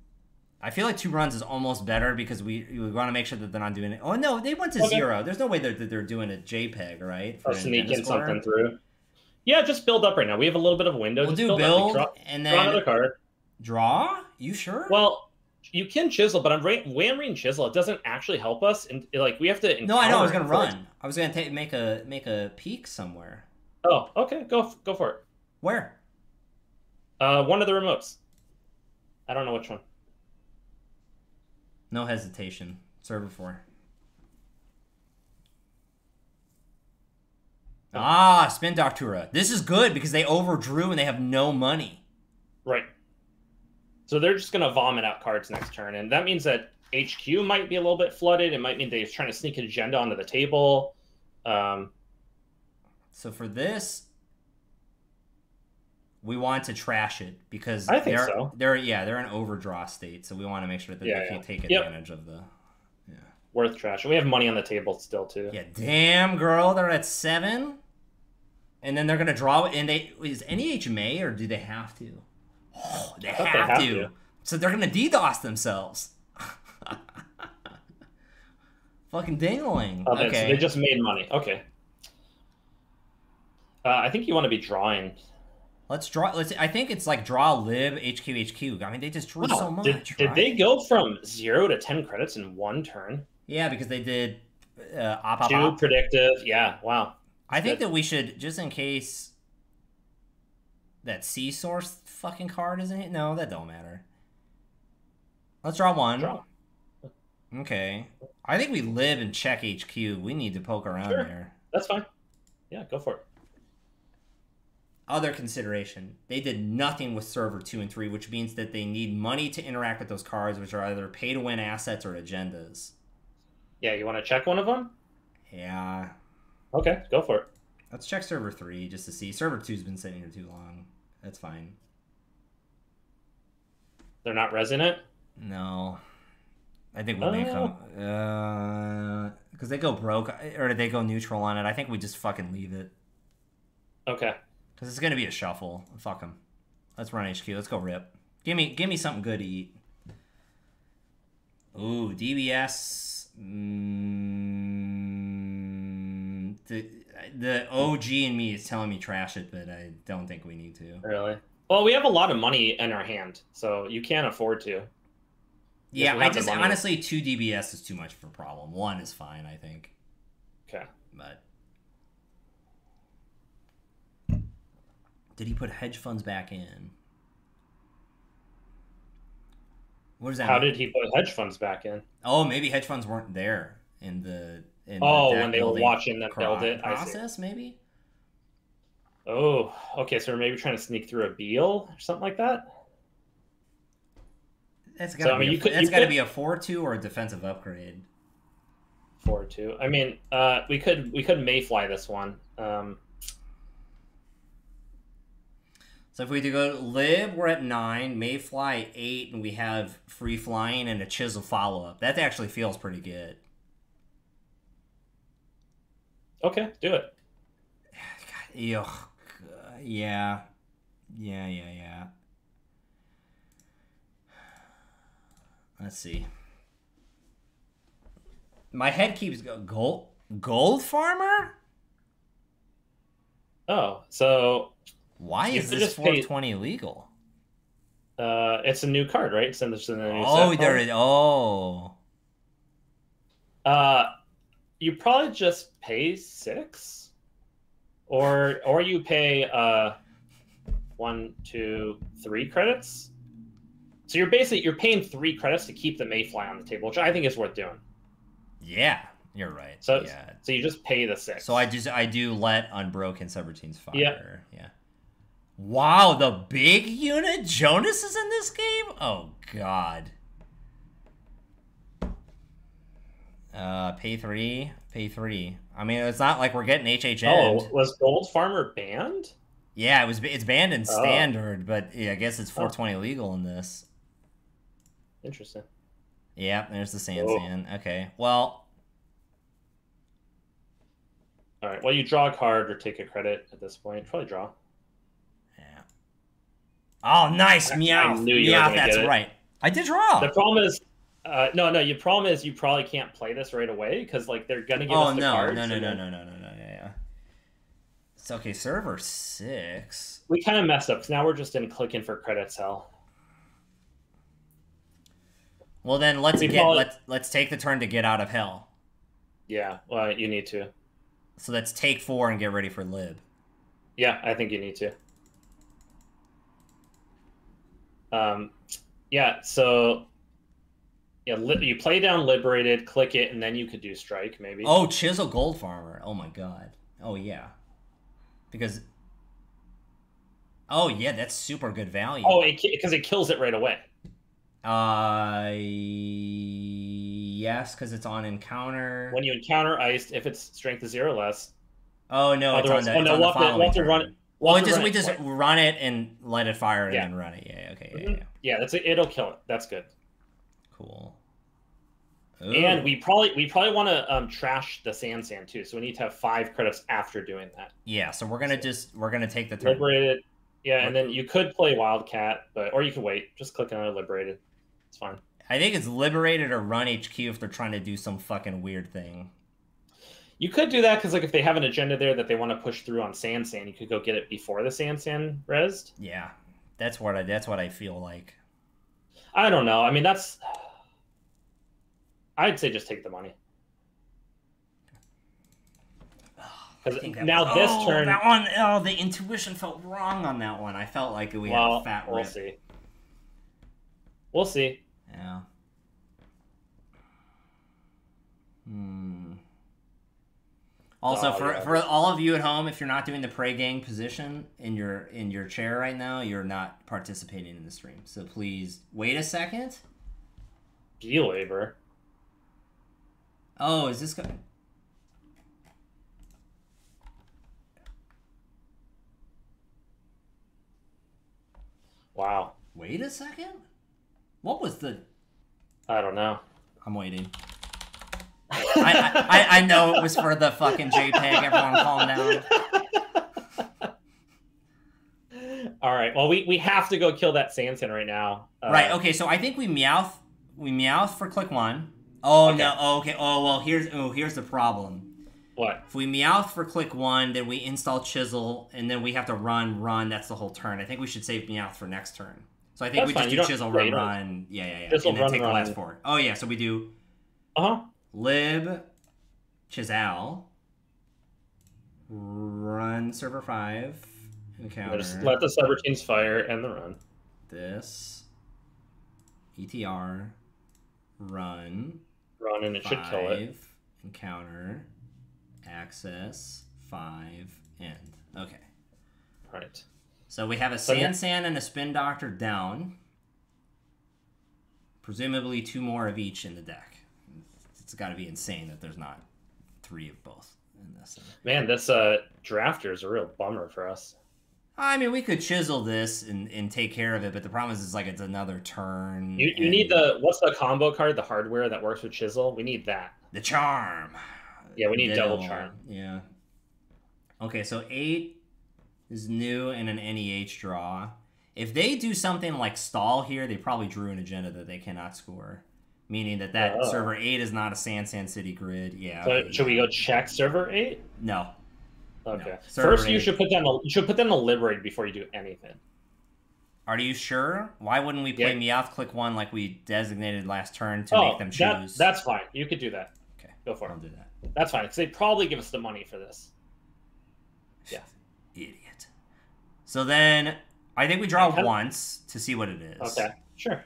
I feel like 2 runs is almost better because we want to make sure that they're not doing it. Oh, no, they went to 0. There's no way that they're doing a JPEG, right? Or sneaking something through. Yeah, just build up right now. We have a little bit of window. We'll just do build and then... Draw another card. Draw? You sure? Well, You can chisel, but on Wayne chisel, it doesn't actually help us. And like we have to. No, I know. I was gonna run. I was gonna make a peek somewhere. Oh, okay. Go for it. Where? One of the remotes. I don't know which one. No hesitation. Server 4. Oh. Ah, Spin Doctura. This is good because they overdrew and they have no money. Right. So they're just going to vomit out cards next turn. And that means that HQ might be a little bit flooded. It might mean they're trying to sneak an agenda onto the table. So for this, we want to trash it because I think so. They're in overdraw state. So we want to make sure that they can take advantage of the... Yeah. Worth trash. We have money on the table still, too. Yeah, damn, girl. They're at 7. And then they're going to draw... And is NEH May or do they have to? Oh, they have to. So they're going to DDoS themselves. Fucking dingling. Oh, okay. So they just made money. Okay. I think you want to be drawing. Let's draw. I think it's like draw lib HQ. I mean, they just drew so much. Did they go from 0 to 10 credits in one turn? Yeah, because they did Two predictive. Yeah, wow. I think that we should, just in case that C source fucking card isn't it. No, that don't matter. Let's draw one. Okay. I think we live and check HQ. We need to poke around there. That's fine. Yeah, go for it. Other consideration. They did nothing with server 2 and 3, which means that they need money to interact with those cards, which are either pay-to-win assets or agendas. Yeah, you want to check one of them? Yeah. Okay, go for it. Let's check server 3 just to see. Server 2's been sitting here too long. That's fine. They're not resonant? No. I think we may come... because they go broke, or they go neutral on it. I think we just fucking leave it. Okay. Because it's going to be a shuffle. Fuck them. Let's run HQ. Let's go rip. Give me something good to eat. Ooh, DBS. The OG in me is telling me trash it, but I don't think we need to. Really? Well, we have a lot of money in our hand, so you can't afford to. Yeah, I just honestly 2 DBS is too much of a problem. 1 is fine, I think. Okay. But did he put hedge funds back in? What does that How mean? did he put hedge funds back in? Oh, maybe hedge funds weren't there in the when they were watching them build it process, maybe. Oh, okay. So we're maybe trying to sneak through a Beal or something like that. That's got to be a 4-2 or a defensive upgrade. 4-2. I mean, we could Mayfly this one. So if we do go lib, we're at 9, Mayfly 8, and we have free flying and a chisel follow up. That actually feels pretty good. Okay, do it. God, yeah. Let's see. My head keeps going. Gold farmer? Oh, so why is this 420 illegal? It's a new card, right? Send this in the new set there it. Oh. You probably just pay 6, or you pay 1, 2, 3 credits. So you're paying 3 credits to keep the Mayfly on the table, which I think is worth doing. Yeah, you're right. So yeah. So you just pay the 6. So I do let Unbroken Subroutines fire. Yep. Yeah. Wow, the big unit Jonas is in this game? Oh god. Pay 3. I mean, it's not like we're getting HHN. Oh, was Gold Farmer banned? Yeah, it's banned in standard, but yeah, I guess it's 420 legal in this. Interesting. Yeah, there's the sand. Okay, well. All right. Well, you draw a card or take a credit at this point. Probably draw. Yeah. Oh, nice meow. Meow. That's right. I did draw. The problem is, no. Your problem is you probably can't play this right away because like they're gonna give us the cards. No. Yeah. It's okay. Server 6. We kind of messed up because now we're just in clicking for credits hell. Well, then let's take the turn to get out of hell. Yeah, well, you need to. So let's take 4 and get ready for lib. Yeah, I think you need to. Yeah, so yeah, you play down Liberated, click it, and then you could do Strike, maybe. Oh, Chisel Gold Farmer. Oh my god. Oh yeah. Because... Oh yeah, that's super good value. Oh, because it kills it right away. Yes, because it's on encounter. When you encounter iced, if its strength is 0 or less. Oh no, it's on the following turn. Run it. Well, we just run it and let it fire and then run it. Yeah, okay, yeah. It'll kill it. That's good. Cool. Ooh. And we probably want to trash the Sand too. So we need to have 5 credits after doing that. Yeah, so we're gonna take the turn. Liberated. Yeah, and then you could play Wildcat, or you can wait. Just click on Liberated. It's fine. I think it's Liberated or Run HQ if they're trying to do some fucking weird thing. You could do that because, like, if they have an agenda there that they want to push through on Sand, you could go get it before the Sand rezzed. Yeah, that's what I feel like. I don't know. I mean, I'd say just take the money. Because now this turn, that one, the intuition felt wrong on that one. I felt like we had a fat rip. We'll see. We'll see. Yeah. Also, for all of you at home, if you're not doing the prey gang position in your chair right now, you're not participating in the stream. So please wait a second. B-labor. Oh, is this going? Wow. Wait a second. What was the? I don't know. I'm waiting. I know it was for the fucking JPEG. Everyone calm down. All right. Well, we have to go kill that Sanson right now. Right. Okay. So I think we meowth for click 1. Oh okay. No. Oh, okay. Oh well. Here's the problem. What? If we meowth for click 1, then we install Chisel, and then we have to run. That's the whole turn. I think we should save meowth for next turn. So I think we just do Chisel, run. Yeah. Chisel, and then take run. the last 4. Oh yeah. So we do. Lib, Chisel, run server 5, encounter. Just let the subroutines fire and the run. This, ETR, run, and it 5, should kill it. Encounter, access, 5, end. Okay. All right. So we have a Sand and a Spin Doctor down. Presumably 2 more of each in the deck. It's got to be insane that there's not 3 of both in this. Man, this drafter is a real bummer for us. I mean, we could Chisel this and take care of it, but the problem is like it's another turn. You need what's the combo card, the hardware that works with Chisel? We need that. The Charm. Yeah, we need double Charm. Yeah. Okay, so 8 is new and an NEH draw. If they do something like stall here, they probably drew an agenda that they cannot score. Meaning that server 8 is not a Sand City grid. Yeah. So okay, should we go check server 8? No. Okay. No. First, you should put down the Liberate before you do anything. Are you sure? Why wouldn't we play Meowth click 1 like we designated last turn to make them choose? That's fine. You could do that. Okay. Go for it. I'll do that. That's fine, because they'd probably give us the money for this. Yeah. Idiot. So then, I think we draw once to see what it is. Okay. Sure.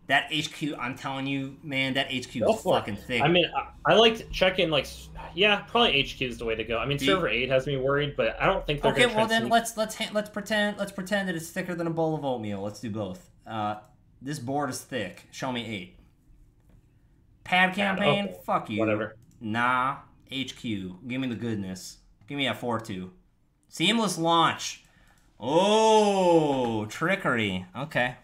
That HQ, I'm telling you, man, that HQ is fucking thick. I mean, I like checking, probably HQ is the way to go. I mean, server 8 has me worried, but I don't think they're okay. Well, then let's pretend that it's thicker than a bowl of oatmeal. Let's do both. This board is thick. Show me 8. Pad campaign, okay. Fuck you. Whatever. Nah, HQ. Give me the goodness. Give me a 4-2. Seamless launch. Oh, trickery. Okay.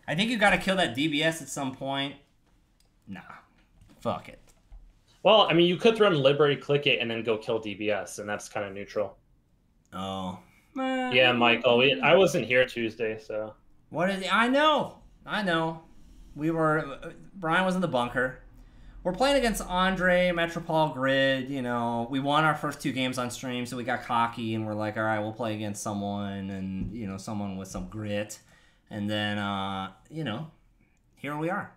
I think you got to kill that DBS at some point. Nah. Fuck it. Well, I mean, you could run Liberty, click it, and then go kill DBS, and that's kind of neutral. Oh. Yeah, Michael. I wasn't here Tuesday, so. What is it? I know. Brian was in the bunker. We're playing against Andre, Metropole Grid. You know, we won our first 2 games on stream, so we got cocky, and we're like, all right, we'll play against someone, and, someone with some grit. And then, here we are.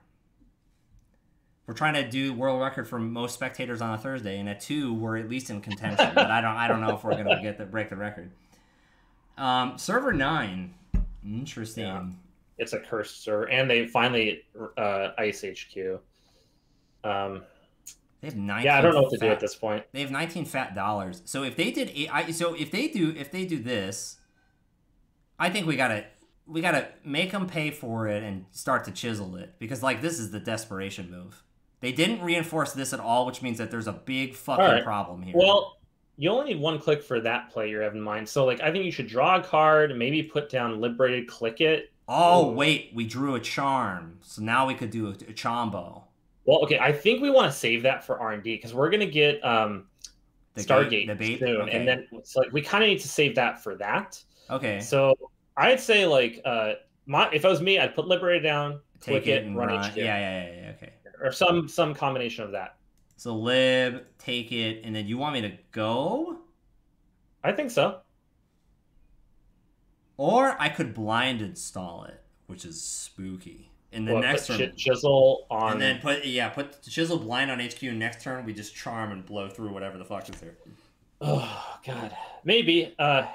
We're trying to do world record for most spectators on a Thursday, and at 2, we're at least in contention. But I don't know if we're gonna break the record. Server 9, interesting. Yeah. It's a cursed server, and they finally Ice HQ. They have 19. Yeah, I don't know what to do at this point. They have 19 fat dollars. So if they did, if they do this, I think we gotta make them pay for it and start to chisel it, because like this is the desperation move. They didn't reinforce this at all, which means that there's a big fucking problem here. Well, you only need 1 click for that play you have in mind. So like I think you should draw a card, maybe put down Liberated, click it. Oh wait, we drew a charm, so now we could do a chombo. Well, okay, I think we want to save that for R&D because we're gonna get Stargate soon, okay. And then so like we kind of need to save that for that. Okay. So I'd say like if it was me, I'd put Liberated down, click it, and run HQ. Yeah. Okay. Or some combination of that. So lib, take it, and then you want me to go? I think so. Or I could blind install it, which is spooky. In the next turn, chisel on, and then put chisel blind on HQ. Next turn, we just charm and blow through whatever the fuck is there. Oh god, maybe. Yeah,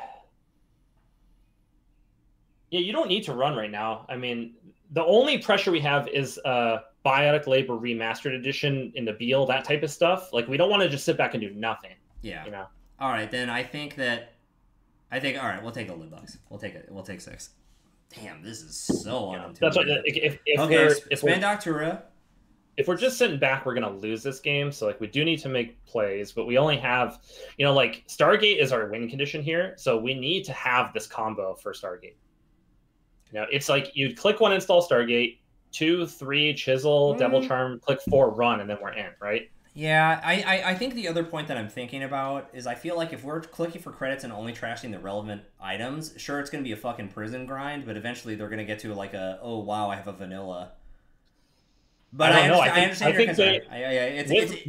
you don't need to run right now. I mean, the only pressure we have is Biotic Labor Remastered Edition in the Beal, that type of stuff. Like, we don't want to just sit back and do nothing. Yeah. You know. All right, then I think all right, we'll take the Libbucks. We'll take 6. Damn, this is so unintuitive. That's what, if spend Doctura. If we're just sitting back, we're gonna lose this game. So like we do need to make plays, but we only have, like Stargate is our win condition here, so we need to have this combo for Stargate. It's like you'd click 1, install Stargate, 2, 3, chisel, Devil Charm, click 4, run, and then we're in, right? Yeah, I think the other point that I'm thinking about is I feel like if we're clicking for credits and only trashing the relevant items, sure, it's going to be a fucking prison grind, but eventually they're going to get to like oh wow, I have a vanilla. But I understand your concern.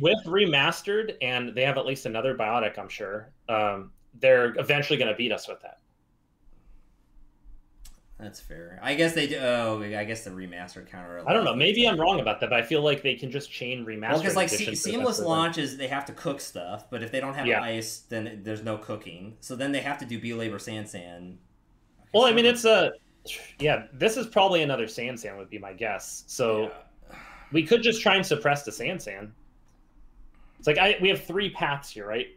With remastered, and they have at least another biotic, I'm sure, they're eventually going to beat us with that. That's fair. I guess they do. Oh, I guess the remastered counter. I don't know. Maybe I'm wrong about that, but I feel like they can just chain remastered. Well, because like seamless launches, they have to cook stuff, but if they don't have ice, then there's no cooking. So then they have to do B-Labor Sansan. Okay, well, I mean, it's this is probably another Sansan would be my guess. So we could just try and suppress the Sansan. It's like we have 3 paths here, right?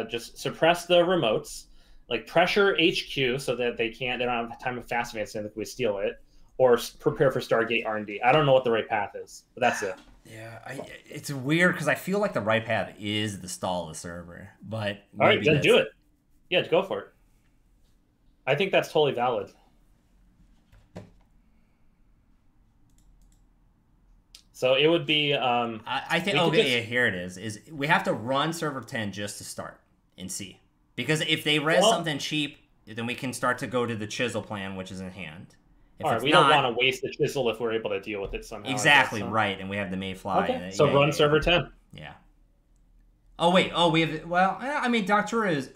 Just suppress the remotes. Like pressure HQ so that they don't have time of fast advancing if we steal it, or prepare for Stargate R&D. I don't know what the right path is, but that's it. Yeah, it's weird because I feel like the right path is the stall the server, but all right, then do it. Yeah, go for it. I think that's totally valid. So it would be. I think. Here it is. Is we have to run server 10 just to start and see. Because if they res something cheap, then we can start to go to the chisel plan, which is in hand. All right, we don't want to waste the chisel if we're able to deal with it somehow. Exactly, right, and we have the Mayfly. Okay, so run server 10. Yeah. Oh, wait. Oh, we have... Well, I mean, Doctora is...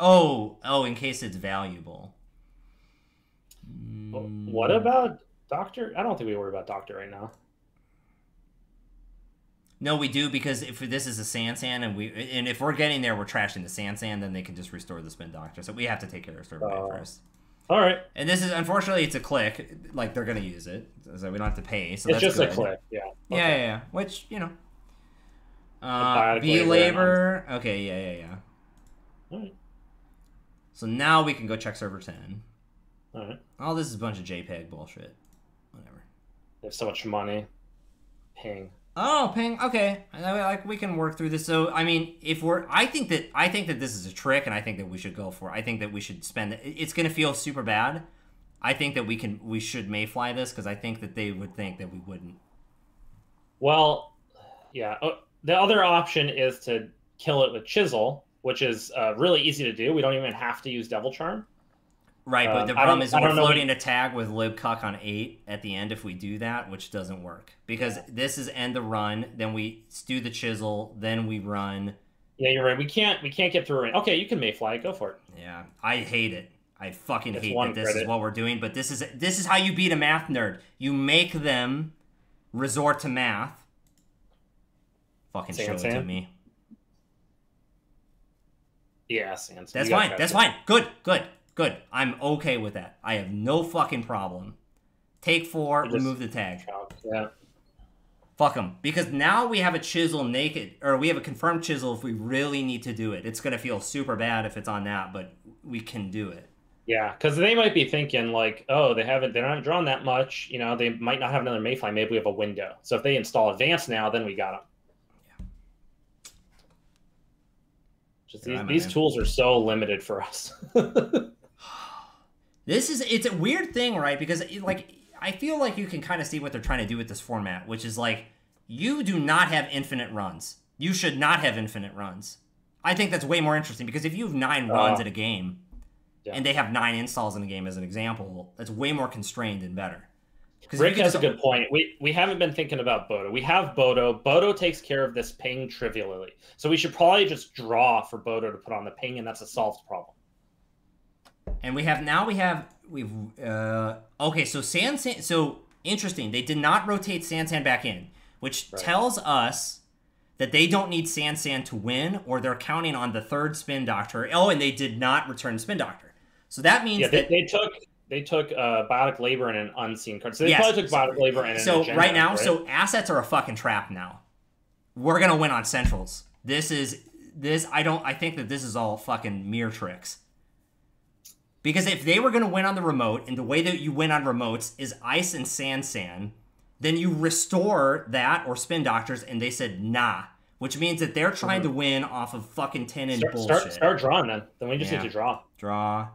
in case it's valuable. What about Doctor? I don't think we worry about Doctor right now. No, we do, because if this is a Sansan and if we're getting there, we're trashing the Sansan, then they can just restore the Spin Doctor. So we have to take care of Server first. All right. And this is, unfortunately, it's a click. Like, they're going to use it, so we don't have to pay. So it's that's just a click, yeah. Okay. Yeah. Which, B-Labor. Okay, yeah. All right. So now we can go check Server 10. All right. Oh, this is a bunch of JPEG bullshit. Whatever. They have so much money. Ping. Oh, ping. Okay, like we can work through this. So, I mean, I think that this is a trick, and I think that we should go for it. I think that we should spend it. It's gonna feel super bad. I think that we should mayfly this because I think that they would think that we wouldn't. Well, yeah. The other option is to kill it with chisel, which is really easy to do. We don't even have to use Devil Charm. Right, but the problem is we're floating a tag with libcuck on 8 at the end if we do that, which doesn't work. Because this is end the run, then we do the chisel, then we run. Yeah, you're right. We can't get through it. Okay, you can mayfly. Go for it. Yeah, I hate it. I fucking hate that this is what we're doing, but this is how you beat a math nerd. You make them resort to math. Fucking show it to me. Yeah, Sansan. That's fine. That's fine. Good. I'm okay with that. I have no fucking problem. Take 4, remove the tag. Yeah. Fuck them. Because now we have a chisel naked, or we have a confirmed chisel if we really need to do it. It's going to feel super bad if it's on that, but we can do it. Yeah, because they might be thinking like, oh, they haven't drawn that much. You know, they might not have another Mayfly. Maybe we have a window. So if they install advanced now, then we got them. These tools are so limited for us. It's a weird thing, right? Because like I feel like you can kind of see what they're trying to do with this format, which is like you do not have infinite runs. You should not have infinite runs. I think that's way more interesting because if you have 9 runs in a game and they have 9 installs in a game as an example, that's way more constrained and better. Rick has a good point. We haven't been thinking about Bodo. We have Bodo. Bodo takes care of this ping trivially. So we should probably just draw for Bodo to put on the ping, and that's a solved problem. And okay, so Sansan, so interesting. They did not rotate Sansan back in, which tells us that they don't need Sansan to win, or they're counting on the 3rd Spin Doctor. Oh, and they did not return Spin Doctor. So that means that they took Biotic Labor and an unseen card. So they probably took Biotic Labor and an agenda, right now, right? So assets are a fucking trap now. We're gonna win on centrals. I think that this is all fucking mere tricks. Because if they were gonna win on the remote, and the way that you win on remotes is Ice and Sansan, then you restore that or Spin Doctors, and they said nah. Which means that they're trying to win off of fucking 10 and bullshit. Start drawing then. Then we just need to draw. Draw.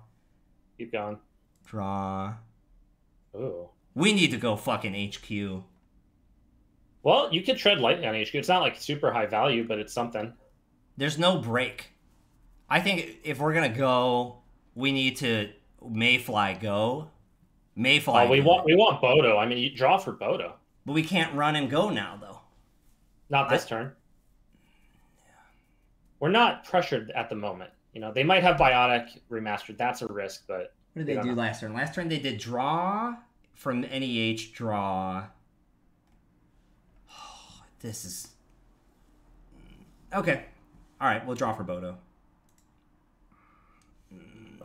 Keep going. Draw. Ooh. We need to go fucking HQ. Well, you could tread lightly on HQ. It's not like super high value, but it's something. There's no break. I think if we're gonna go, we need to Mayfly go. Mayfly. We want Bodo. I mean, you draw for Bodo. But we can't run and go now, though. Not this turn. We're not pressured at the moment. You know, they might have Biotic remastered. That's a risk, but what did they do last turn? Last turn they did draw from NEH draw. Oh, this is okay. All right, we'll draw for Bodo.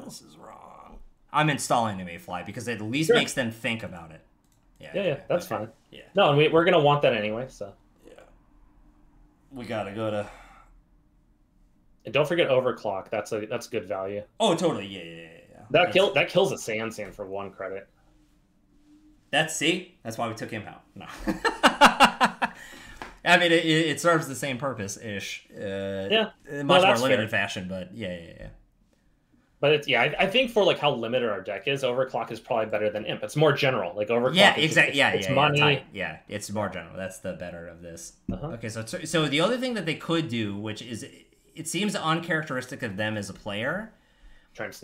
This is wrong. I'm installing a Mayfly because it at least makes them think about it. Yeah, that's fine. Yeah. No, and we're gonna want that anyway. So yeah, we gotta go to. And don't forget overclock. That's good value. Oh, totally. Yeah. That kills a Sansan for 1 credit. That's why we took him out. No. I mean, it serves the same purpose ish. In much more limited fashion, but yeah. But I think for like how limited our deck is, overclock is probably better than imp. It's more general. Like overclock. Yeah, exactly. It's money. Yeah, it's more general. That's the better of this. Okay, so the other thing that they could do, which is it seems uncharacteristic of them as a player. Try and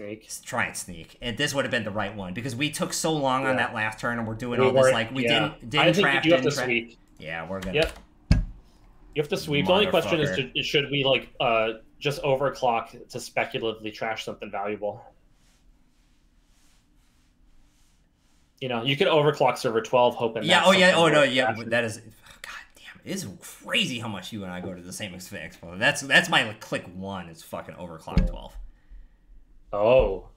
sneak. And this would have been the right one because we took so long on that last turn and we're doing all this like we didn't trap. You have to sweep. Yeah, we're gonna. Yep. You have to sweep. The only question is should we like just overclock to speculatively trash something valuable? You know, you could overclock server 12 hoping. Yeah. That is. It is crazy how much you and I go to the same expo. That's my like, click 1 is fucking overclock 12. Oh.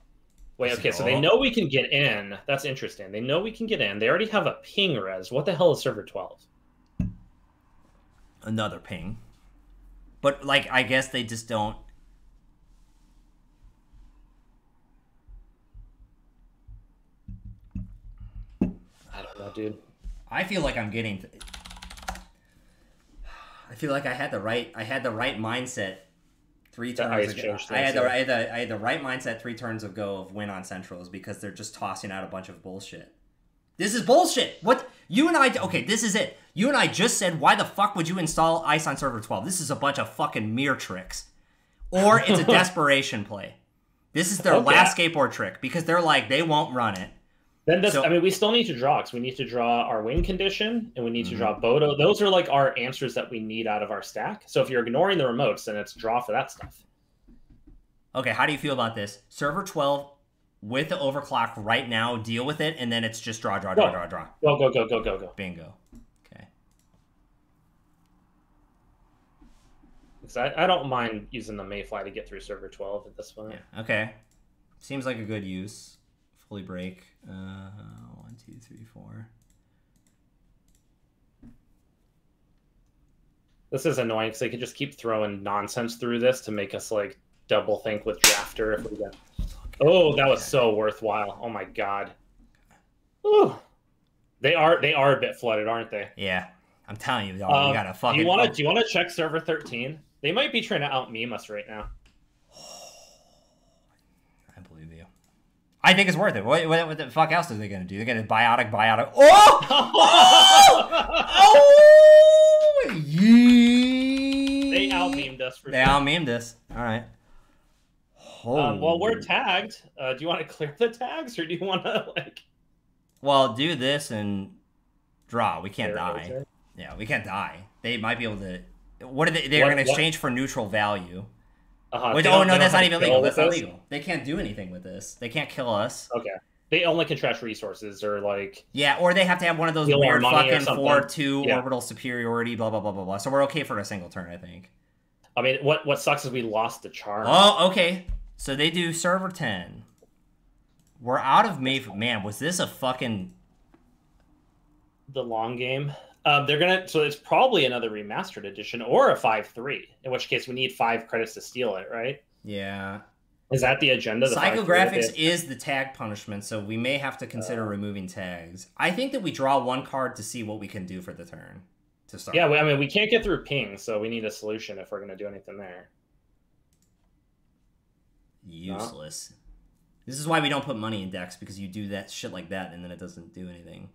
Wait, okay, so they know we can get in. That's interesting. They know we can get in. They already have a ping res. What the hell is server 12? Another ping. But, like, I guess they just don't... I don't know, dude. I feel like I'm getting... I feel like I had the right mindset 3 turns ago. I had the right mindset 3 turns ago of win on centrals because they're just tossing out a bunch of bullshit. This is bullshit. What you and I? Okay, this is it. You and I just said, why the fuck would you install Ice on server 12? This is a bunch of fucking mere tricks, or it's a desperation play. This is their last skateboard trick because they're like they won't run it. Then I mean, we still need to draw because we need to draw our win condition and we need to draw Bodo. Those are like our answers that we need out of our stack. So if you're ignoring the remotes, then it's draw for that stuff. Okay, how do you feel about this? Server 12 with the overclock right now, deal with it, and then it's just draw. Go. Bingo. Okay. Because I don't mind using the Mayfly to get through server 12 at this point. Yeah. Okay. Seems like a good use. Fully break. 1, 2, 3, 4. This is annoying because they could just keep throwing nonsense through this to make us like double think with Drafter if we get. Oh, that was so worthwhile. Oh my god. Ooh. They are a bit flooded, aren't they? Yeah. I'm telling you, you gotta fucking. Do you want to check server 13? They might be trying to out meme us right now. I believe you. I think it's worth it. What the fuck else are they gonna do? They're gonna biotic. Oh! Oh! Yee! They out memed us for sure. They out memed us. All right. Well, we're tagged. Do you want to clear the tags, or do you want to like? Well, do this and draw. We can't die. Yeah, we can't die. They might be able to. What are they? They're going to exchange for neutral value. Which, oh no, that's not even legal. That's not legal. They can't do anything with this. They can't kill us. Okay. They only can trash resources or like. Yeah, or they have to have one of those weird fucking 4/2 orbital superiority. Blah blah blah blah blah. So we're okay for a single turn, I think. I mean, what sucks is we lost the charm. Oh, okay. So they do server 10. We're out of Mayf. Man, was this a fucking the long game? They're gonna. So it's probably another remastered edition or a 5.3. In which case, we need 5 credits to steal it, right? Yeah. Is that the agenda? The Psychographics is the tag punishment, so we may have to consider removing tags. I think that we draw 1 card to see what we can do for the turn to start. Yeah, I mean, we can't get through ping, so we need a solution if we're going to do anything there. Useless. No. This is why we don't put money in decks, because you do that shit like that, and then it doesn't do anything.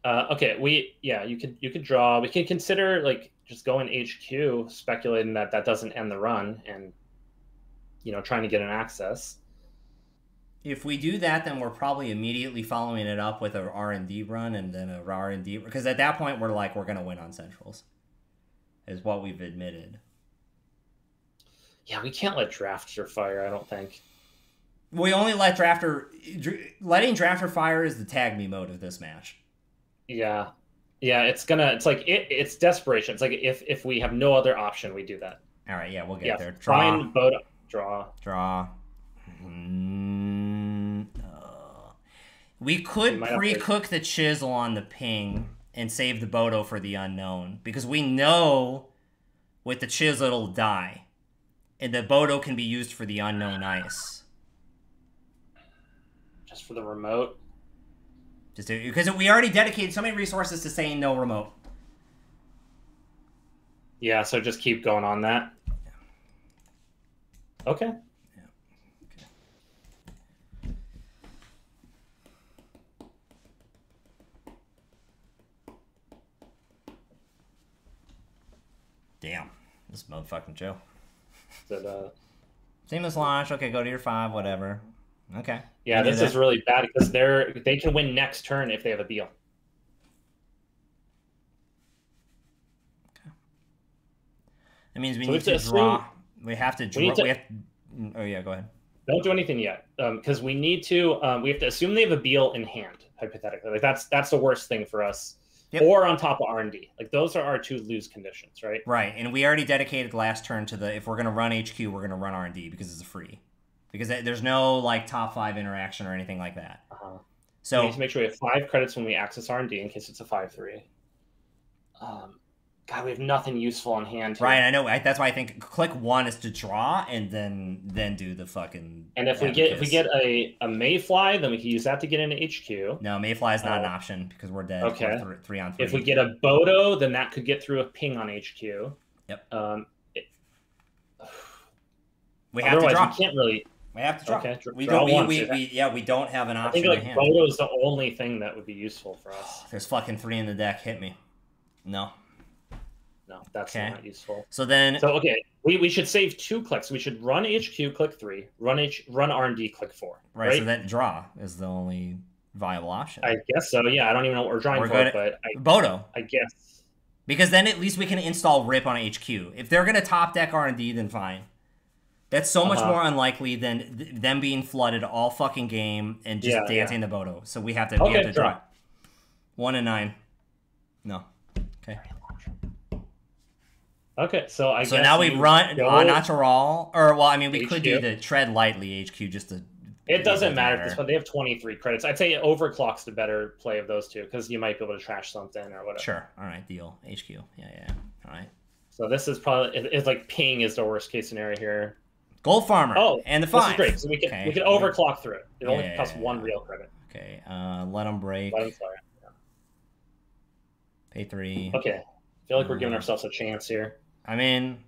Okay, you could draw. We can consider like just going HQ, speculating that doesn't end the run, and trying to get an access. If we do that, then we're probably immediately following it up with a R&D run, and then a R&D, because at that point we're going to win on centrals, is what we've admitted. Yeah, we can't let Drafter fire, I don't think. We only let Drafter. Letting Drafter fire is the tag me mode of this match. Yeah. Yeah, it's desperation. It's like if we have no other option, we do that. All right, yeah, we'll get there. Draw. Find Bodo. Draw. We could pre-cook the chisel on the ping and save the Bodo for the unknown, because we know with the chisel it'll die, and the Bodo can be used for the unknown ice. Just for the remote. Just because we already dedicated so many resources to saying no remote. Yeah, so just keep going on that. Okay. Yeah. Okay. Damn. This motherfucking Joe. Same as launch. Okay, go to your 5, whatever. Okay. Yeah, this is really bad because they can win next turn if they have a Beal. Okay. That means we need to draw. We have to draw. Oh yeah, go ahead. Don't do anything yet, because we need to. We have to assume they have a Beal in hand, hypothetically. Like that's the worst thing for us. Yep. Or on top of R&D. Like those are our 2 lose conditions, right? Right, and we already dedicated last turn to if we're gonna run HQ, we're gonna run R&D because it's free. Because there's no like top 5 interaction or anything like that. So we need to make sure we have 5 credits when we access R&D in case it's a 5/3. God, we have nothing useful on hand here. Right, I know. That's why I think click 1 is to draw, and then do the fucking. And if we get a Mayfly, then we can use that to get into HQ. No, Mayfly is not an option because we're dead. Okay. We're 3 on 3. If we get a Bodo, then that could get through a ping on HQ. Yep. We have to draw. We can't really. We have to draw. Okay, we don't have an option. I think Bodo is the only thing that would be useful for us. There's fucking 3 in the deck. Hit me. No, that's not useful. So then, we should save 2 clicks. We should run HQ, click 3, run R&D, click 4. Right. So that draw is the only viable option. I guess so. Yeah, I don't even know what we're drawing for, but Bodo. I guess because then at least we can install Rip on HQ. If they're gonna top deck R&D, then fine. That's so much more unlikely than them being flooded all fucking game and just dancing the Bodo. So we have to draw. 1 and 9. No. Okay. Okay, so I So guess now we run go natural, or well, I mean, we could do HQ. the tread lightly HQ just to. It doesn't matter at this point. They have 23 credits. I'd say overclock's the better play of those two because you might be able to trash something or whatever. Sure. All right. Deal. HQ. Yeah. All right. So this is probably it's like ping is the worst case scenario here. Gold farmer. Oh, and the 5. This is great. So we can overclock through it. It only costs 1 real credit. Okay. Let them break. Let them fire. Yeah. Pay 3. Okay. I feel like we're giving ourselves a chance here. I mean.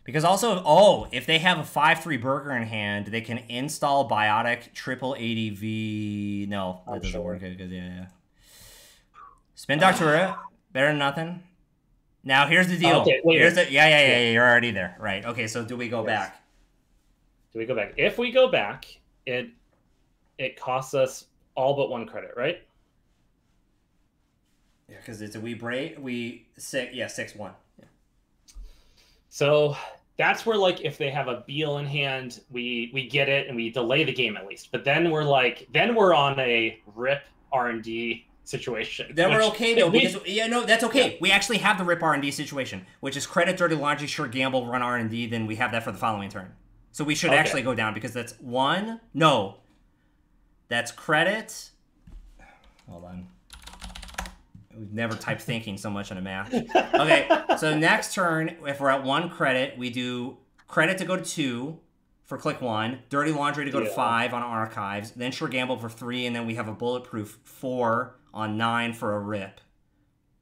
Because also, if they have a 5/3 burger in hand, they can install biotic triple ADV. No, that doesn't work. Yeah. Spin Doctora, better than nothing. Now here's the deal. Okay, here's the yeah. You're already there, right? Okay, so do we go back? Do we go back? If we go back, it costs us all but 1 credit, right? Yeah, because it's a 6/1. Yeah. So that's where, like, if they have a Beal in hand, we get it and we delay the game at least. But then we're on a rip R&D situation. Then we're okay though, because that's okay. Yeah. We actually have the rip R&D situation, which is credit, dirty laundry, sure gamble, run R&D. Then we have that for the following turn. So we should actually go down because that's 1. No, that's credit. Hold on. We've never typed thinking so much on a match. Okay, so next turn, if we're at 1 credit, we do credit to go to 2 for click 1, dirty laundry to go to 5 on archives, then sure gamble for 3, and then we have a bulletproof 4 on 9 for a rip.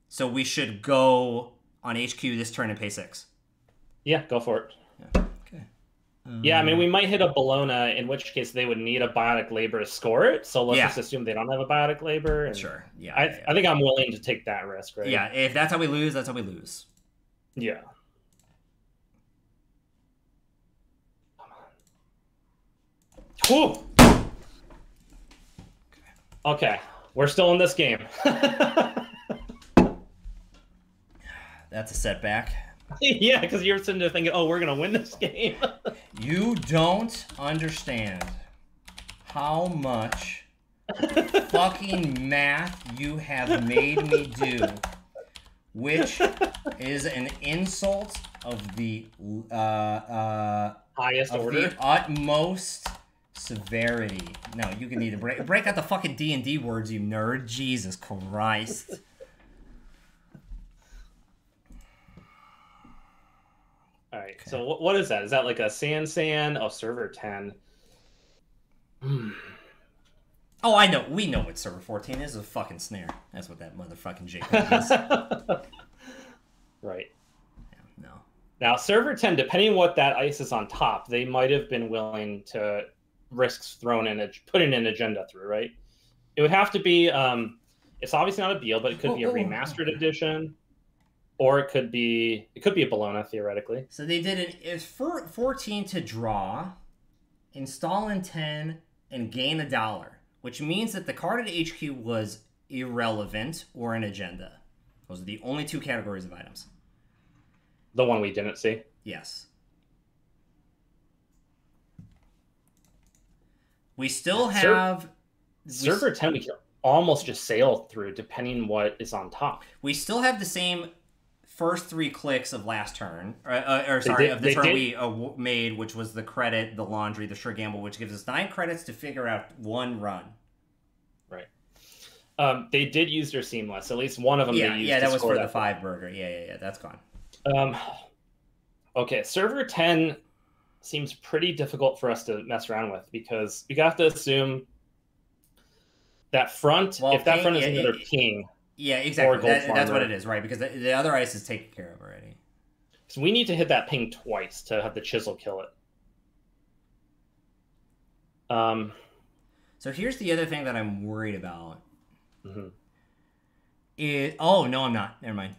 So we should go on HQ this turn and pay 6. Yeah, go for it. Yeah. Yeah, I mean, we might hit a Bologna, in which case they would need a biotic labor to score it. So let's just assume they don't have a biotic labor. And sure. Yeah. I think I'm willing to take that risk, right? Yeah, if that's how we lose, that's how we lose. Yeah. Come on. Whew. Okay, we're still in this game. That's a setback. Yeah, because you're sitting there thinking, oh, we're going to win this game. You don't understand how much fucking math you have made me do, which is an insult of the highest order, the utmost severity. No, you can need to break out the fucking D&D words, you nerd. Jesus Christ. All right, so what is that? Is that like a San? Oh, server 10. Oh, I know. We know what server 14 is. A fucking snare. That's what that motherfucking JPEG is. Right. Yeah, no. Now, server 10, depending on what that ice is on top, they might have been willing to risks thrown in, putting an agenda through, right? It would have to be, it's obviously not a Beal, but it could be a remastered edition. Or it could be a Bologna, theoretically. So they did it for 14 to draw, install in 10, and gain $1, which means that the card at HQ was irrelevant or an agenda. Those are the only 2 categories of items. The one we didn't see? Yes. We still have... Server 10 we can almost just sail through, depending what is on top. We still have the same... first 3 clicks of last turn, of the turn we made, which was the credit, the laundry, the sure gamble, which gives us 9 credits to figure out 1 run. Right. They did use their seamless. At least one of them they used. Yeah, that was for the 5 burger. Yeah, that's gone. Okay, server 10 seems pretty difficult for us to mess around with because we have to assume that front, if that front is another king... Yeah, exactly. That's what it is, right? Because the other ice is taken care of already. So we need to hit that ping twice to have the chisel kill it. So here's the other thing that I'm worried about. Mm-hmm. Oh, no, I'm not. Never mind.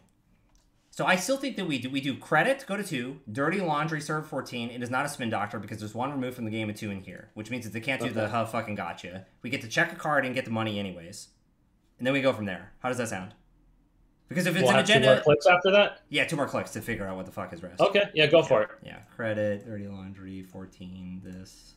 So I still think that we do credit, go to 2, dirty laundry, serve 14. It is not a spin doctor because there's 1 removed from the game and 2 in here, which means that they can't do the fucking gotcha. We get to check a card and get the money anyways. And then we go from there. How does that sound? Because if it's an agenda... 2 more clicks after that? Yeah, 2 more clicks to figure out what the fuck is rest. Okay, yeah, go for it. Yeah, credit, dirty laundry, 14, this.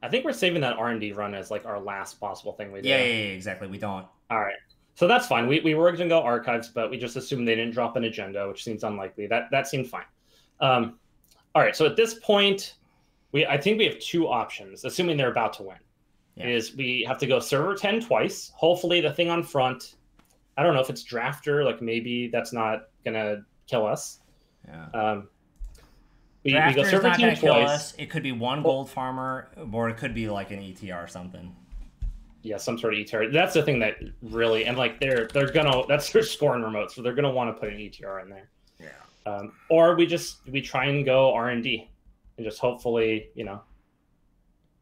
I think we're saving that R&D run as like our last possible thing we do. Yeah, exactly. We don't. All right. So that's fine. We were going to go archives, but we just assumed they didn't drop an agenda, which seems unlikely. That seemed fine. All right. So at this point, I think we have two options, assuming they're about to win. Yeah. Is we have to go server 10 twice. Hopefully the thing on front, I don't know if it's drafter, like maybe that's not going to kill us. Yeah. We go server 10 twice. It could be one gold farmer, or it could be like an ETR or something. Yeah, some sort of ETR. That's the thing that really, and like they're gonna, that's their scoring remote, so they're gonna want to put an ETR in there. Yeah. Or we try and go R&D, and just hopefully, you know,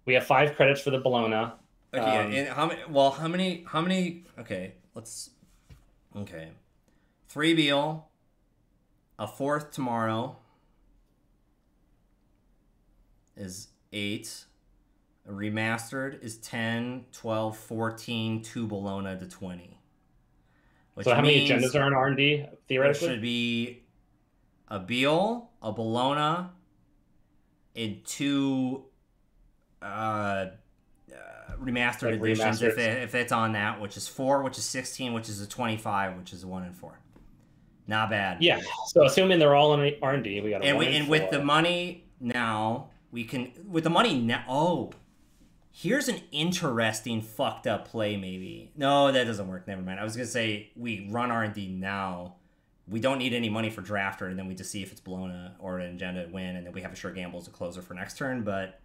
we have 5 credits for the Bologna. Okay. And how many? Well, how many? Okay, let's. Okay, 3 Beal, a 4th tomorrow. Is 8. A remastered is 10, 12, 14, 2 Bologna to 20. So how many agendas are in R&D, theoretically? There should be a Beal, a Bologna, and 2 remastered editions if it's on that, which is 4, which is 16, which is a 25, which is a 1 and 4. Not bad. Yeah. So assuming they're all in R&D, we got a 1 and 4. With the money now, we can with the money now. Oh, here's an interesting fucked up play. Maybe no, that doesn't work. Never mind. I was gonna say we run R&D now. We don't need any money for drafter, and then we just see if it's Bologna or an agenda win, and then we have a sure gamble as a closer for next turn. But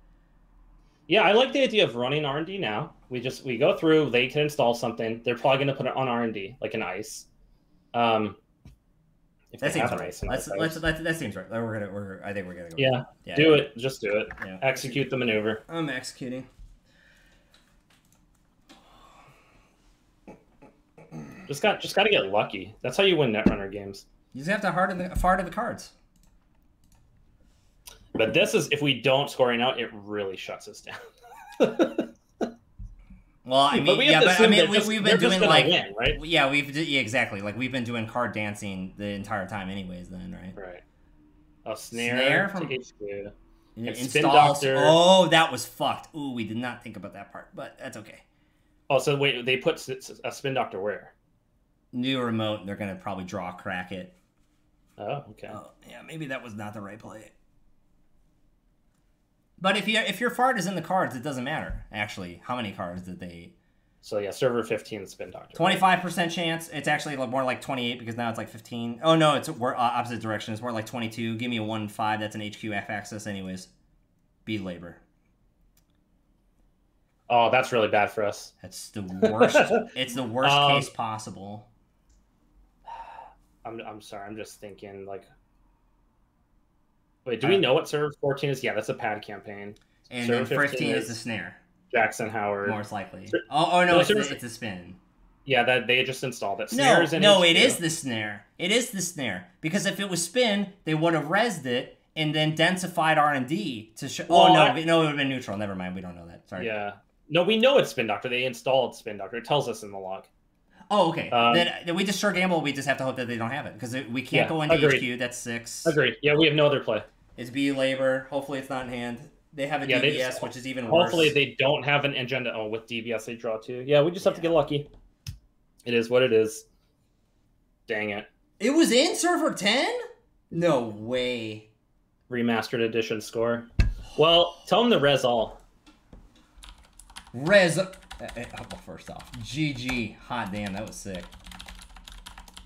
yeah, I like the idea of running R&D now. We go through. They can install something. They're probably going to put it on R&D like an ice. If that seems right. That seems right. I think we're gonna go. Yeah. Do it. Just do it. Yeah. Execute the maneuver. I'm executing. Just got to get lucky. That's how you win Netrunner games. You just have to fart the cards. But this is, if we don't score right now, it really shuts us down. Well, I mean, we've been doing like, win, right? Yeah, exactly. Like we've been doing card dancing the entire time, anyways. Then, right? Right. A snare from HQ. Spin Doctor. Oh, that was fucked. Ooh, we did not think about that part, but that's okay. Oh, so wait, they put a Spin Doctor where? New remote. They're gonna probably crack it. Oh, okay. Oh, yeah, maybe that was not the right play. But if your fart is in the cards, it doesn't matter. Actually, how many cards did they? So yeah, server 15 Spin Doctor. 25% chance. It's actually more like 28 because now it's like 15. Oh no, it's opposite direction. It's more like 22. Give me a 1-5. That's an HQ F access anyways. B labor. Oh, that's really bad for us. That's the worst. It's the worst case possible. I'm sorry. I'm just thinking like. Wait, do we know what server 14 is? Yeah, that's a pad campaign. And server then 15 is the snare. Jackson Howard. Most likely. Oh no, it's a spin. Yeah, that they just installed it. No, it is the snare. It is the snare. Because if it was spin, they would have rezzed it and then densified R&D to show. Well, no, it would have been neutral. Never mind, we don't know that. Sorry. Yeah. No, we know it's Spin Doctor. They installed Spin Doctor. It tells us in the log. Oh, okay. Then we just sure gamble. We just have to hope that they don't have it because we can't go into HQ. That's 6. Agreed. Yeah, we have no other play. It's B labor. Hopefully it's not in hand. They have a DBS, which is even worse. Hopefully they don't have an agenda. Oh, with DBS they draw 2. Yeah, we just have to get lucky. It is what it is. Dang it. It was in server 10? No way. Remastered edition score. Well, tell them to res all. Res. First off, GG. Hot damn, that was sick.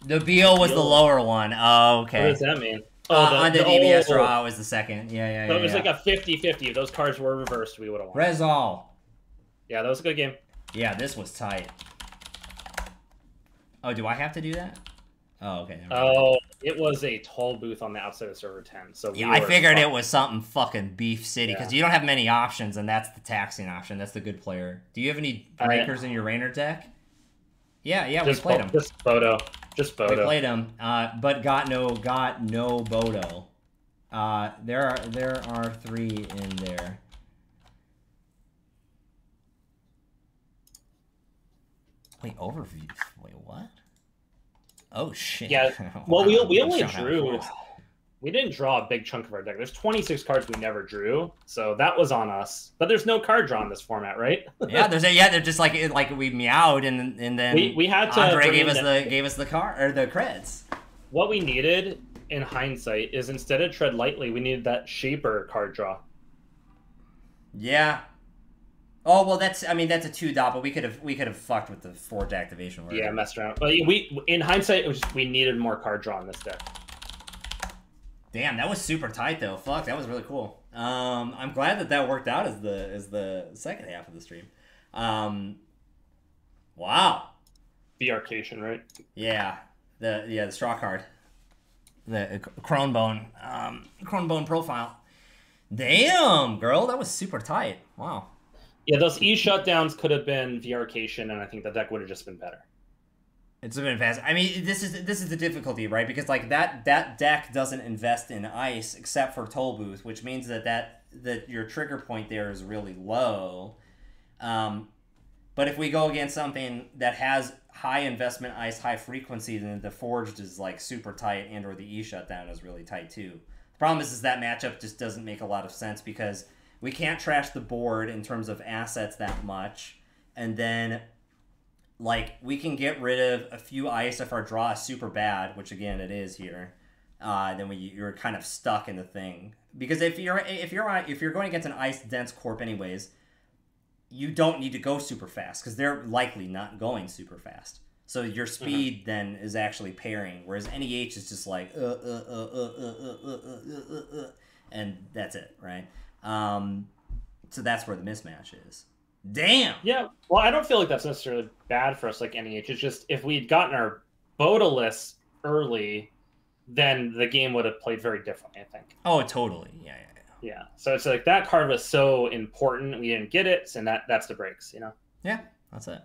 The BO was the lower one. Oh, okay. What does that mean? On the DBS draw was the second. Yeah. So it was like a 50-50. If those cards were reversed, we would have won. Res all. Yeah, that was a good game. Yeah, this was tight. Oh, do I have to do that? Oh, okay. Oh, it was a toll booth on the outside of server 10. So yeah, I figured it was something fucking Beef City because you don't have many options, and that's the taxing option. That's the good player. Do you have any breakers in your Rainer deck? Yeah, we played them. Just Bodo. We played them, but got no Bodo. There are 3 in there. Wait, overview. Wait, what? Oh shit. Yeah. Well, we only drew. we didn't draw a big chunk of our deck. There's 26 cards we never drew, so that was on us. But there's no card draw in this format, right? Yeah, they're just like we meowed and then we had to Andre gave us the card or the creds. What we needed in hindsight is instead of Tread Lightly, we needed that Shaper card draw. Yeah. Oh well, that's a 2-dot, but we could have fucked with the forge activation. Yeah, messed around. But in hindsight, we needed more card draw in this deck. Damn, that was super tight though. Fuck, that was really cool. I'm glad that worked out as the second half of the stream. Wow. Bjarkation, right? Yeah. The straw card. The Cronebone profile. Damn, girl, that was super tight. Wow. Yeah, those E shutdowns could have been Bjarkation, and I think the deck would have just been better. It's been fast. I mean, this is the difficulty, right? Because like that deck doesn't invest in ice except for Toll Booth, which means that your trigger point there is really low. But if we go against something that has high investment ice, high frequency, then the Forged is like super tight, and or the E shutdown is really tight too. The problem is that matchup just doesn't make a lot of sense because we can't trash the board in terms of assets that much, and then like we can get rid of a few ice if our draw is super bad, which again it is here. Then you're kind of stuck in the thing because if you're going against an ice dense corp anyways, you don't need to go super fast because they're likely not going super fast. So your speed then is actually pairing, whereas NEH is just like and that's it, right? So that's where the mismatch is. Damn. Yeah. Well, I don't feel like that's necessarily bad for us like NEH. It's just if we'd gotten our Bodilus early, then the game would have played very differently, I think. Oh, totally. Yeah. So it's like that card was so important, we didn't get it, and that's the breaks, you know? Yeah, that's it.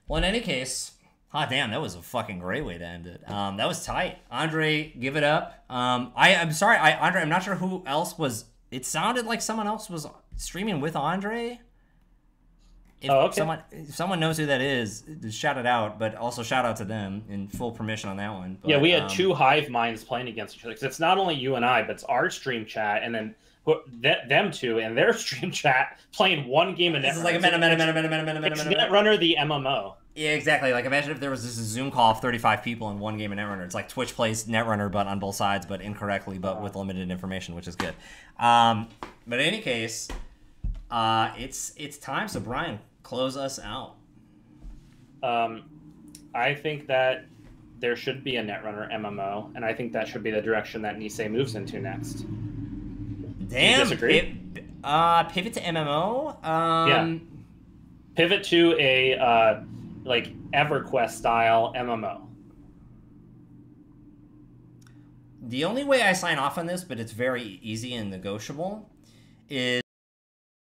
Well, in any case, damn, that was a fucking great way to end it. That was tight. Andre, give it up. I'm sorry, Andre, I'm not sure who else was. It sounded like someone else was streaming with Andre. If someone knows who that is, shout it out, but also shout out to them in full permission on that one. But, yeah, we had two hive minds playing against each other. Because it's not only you and I, but it's our stream chat, and then them two and their stream chat playing one game of Netrunner. This is like a meta. It's Netrunner the MMO. Yeah, exactly. Like imagine if there was this Zoom call of 35 people in one game of Netrunner. It's like Twitch plays Netrunner, but on both sides, but incorrectly, but with limited information, which is good. But in any case, it's time. So Brian, close us out. I think that there should be a Netrunner MMO, and I think that should be the direction that Nisei moves into next. Damn. Do you disagree? Pivot to MMO? Yeah. Pivot to a like EverQuest style MMO. The only way I sign off on this, but it's very easy and negotiable, is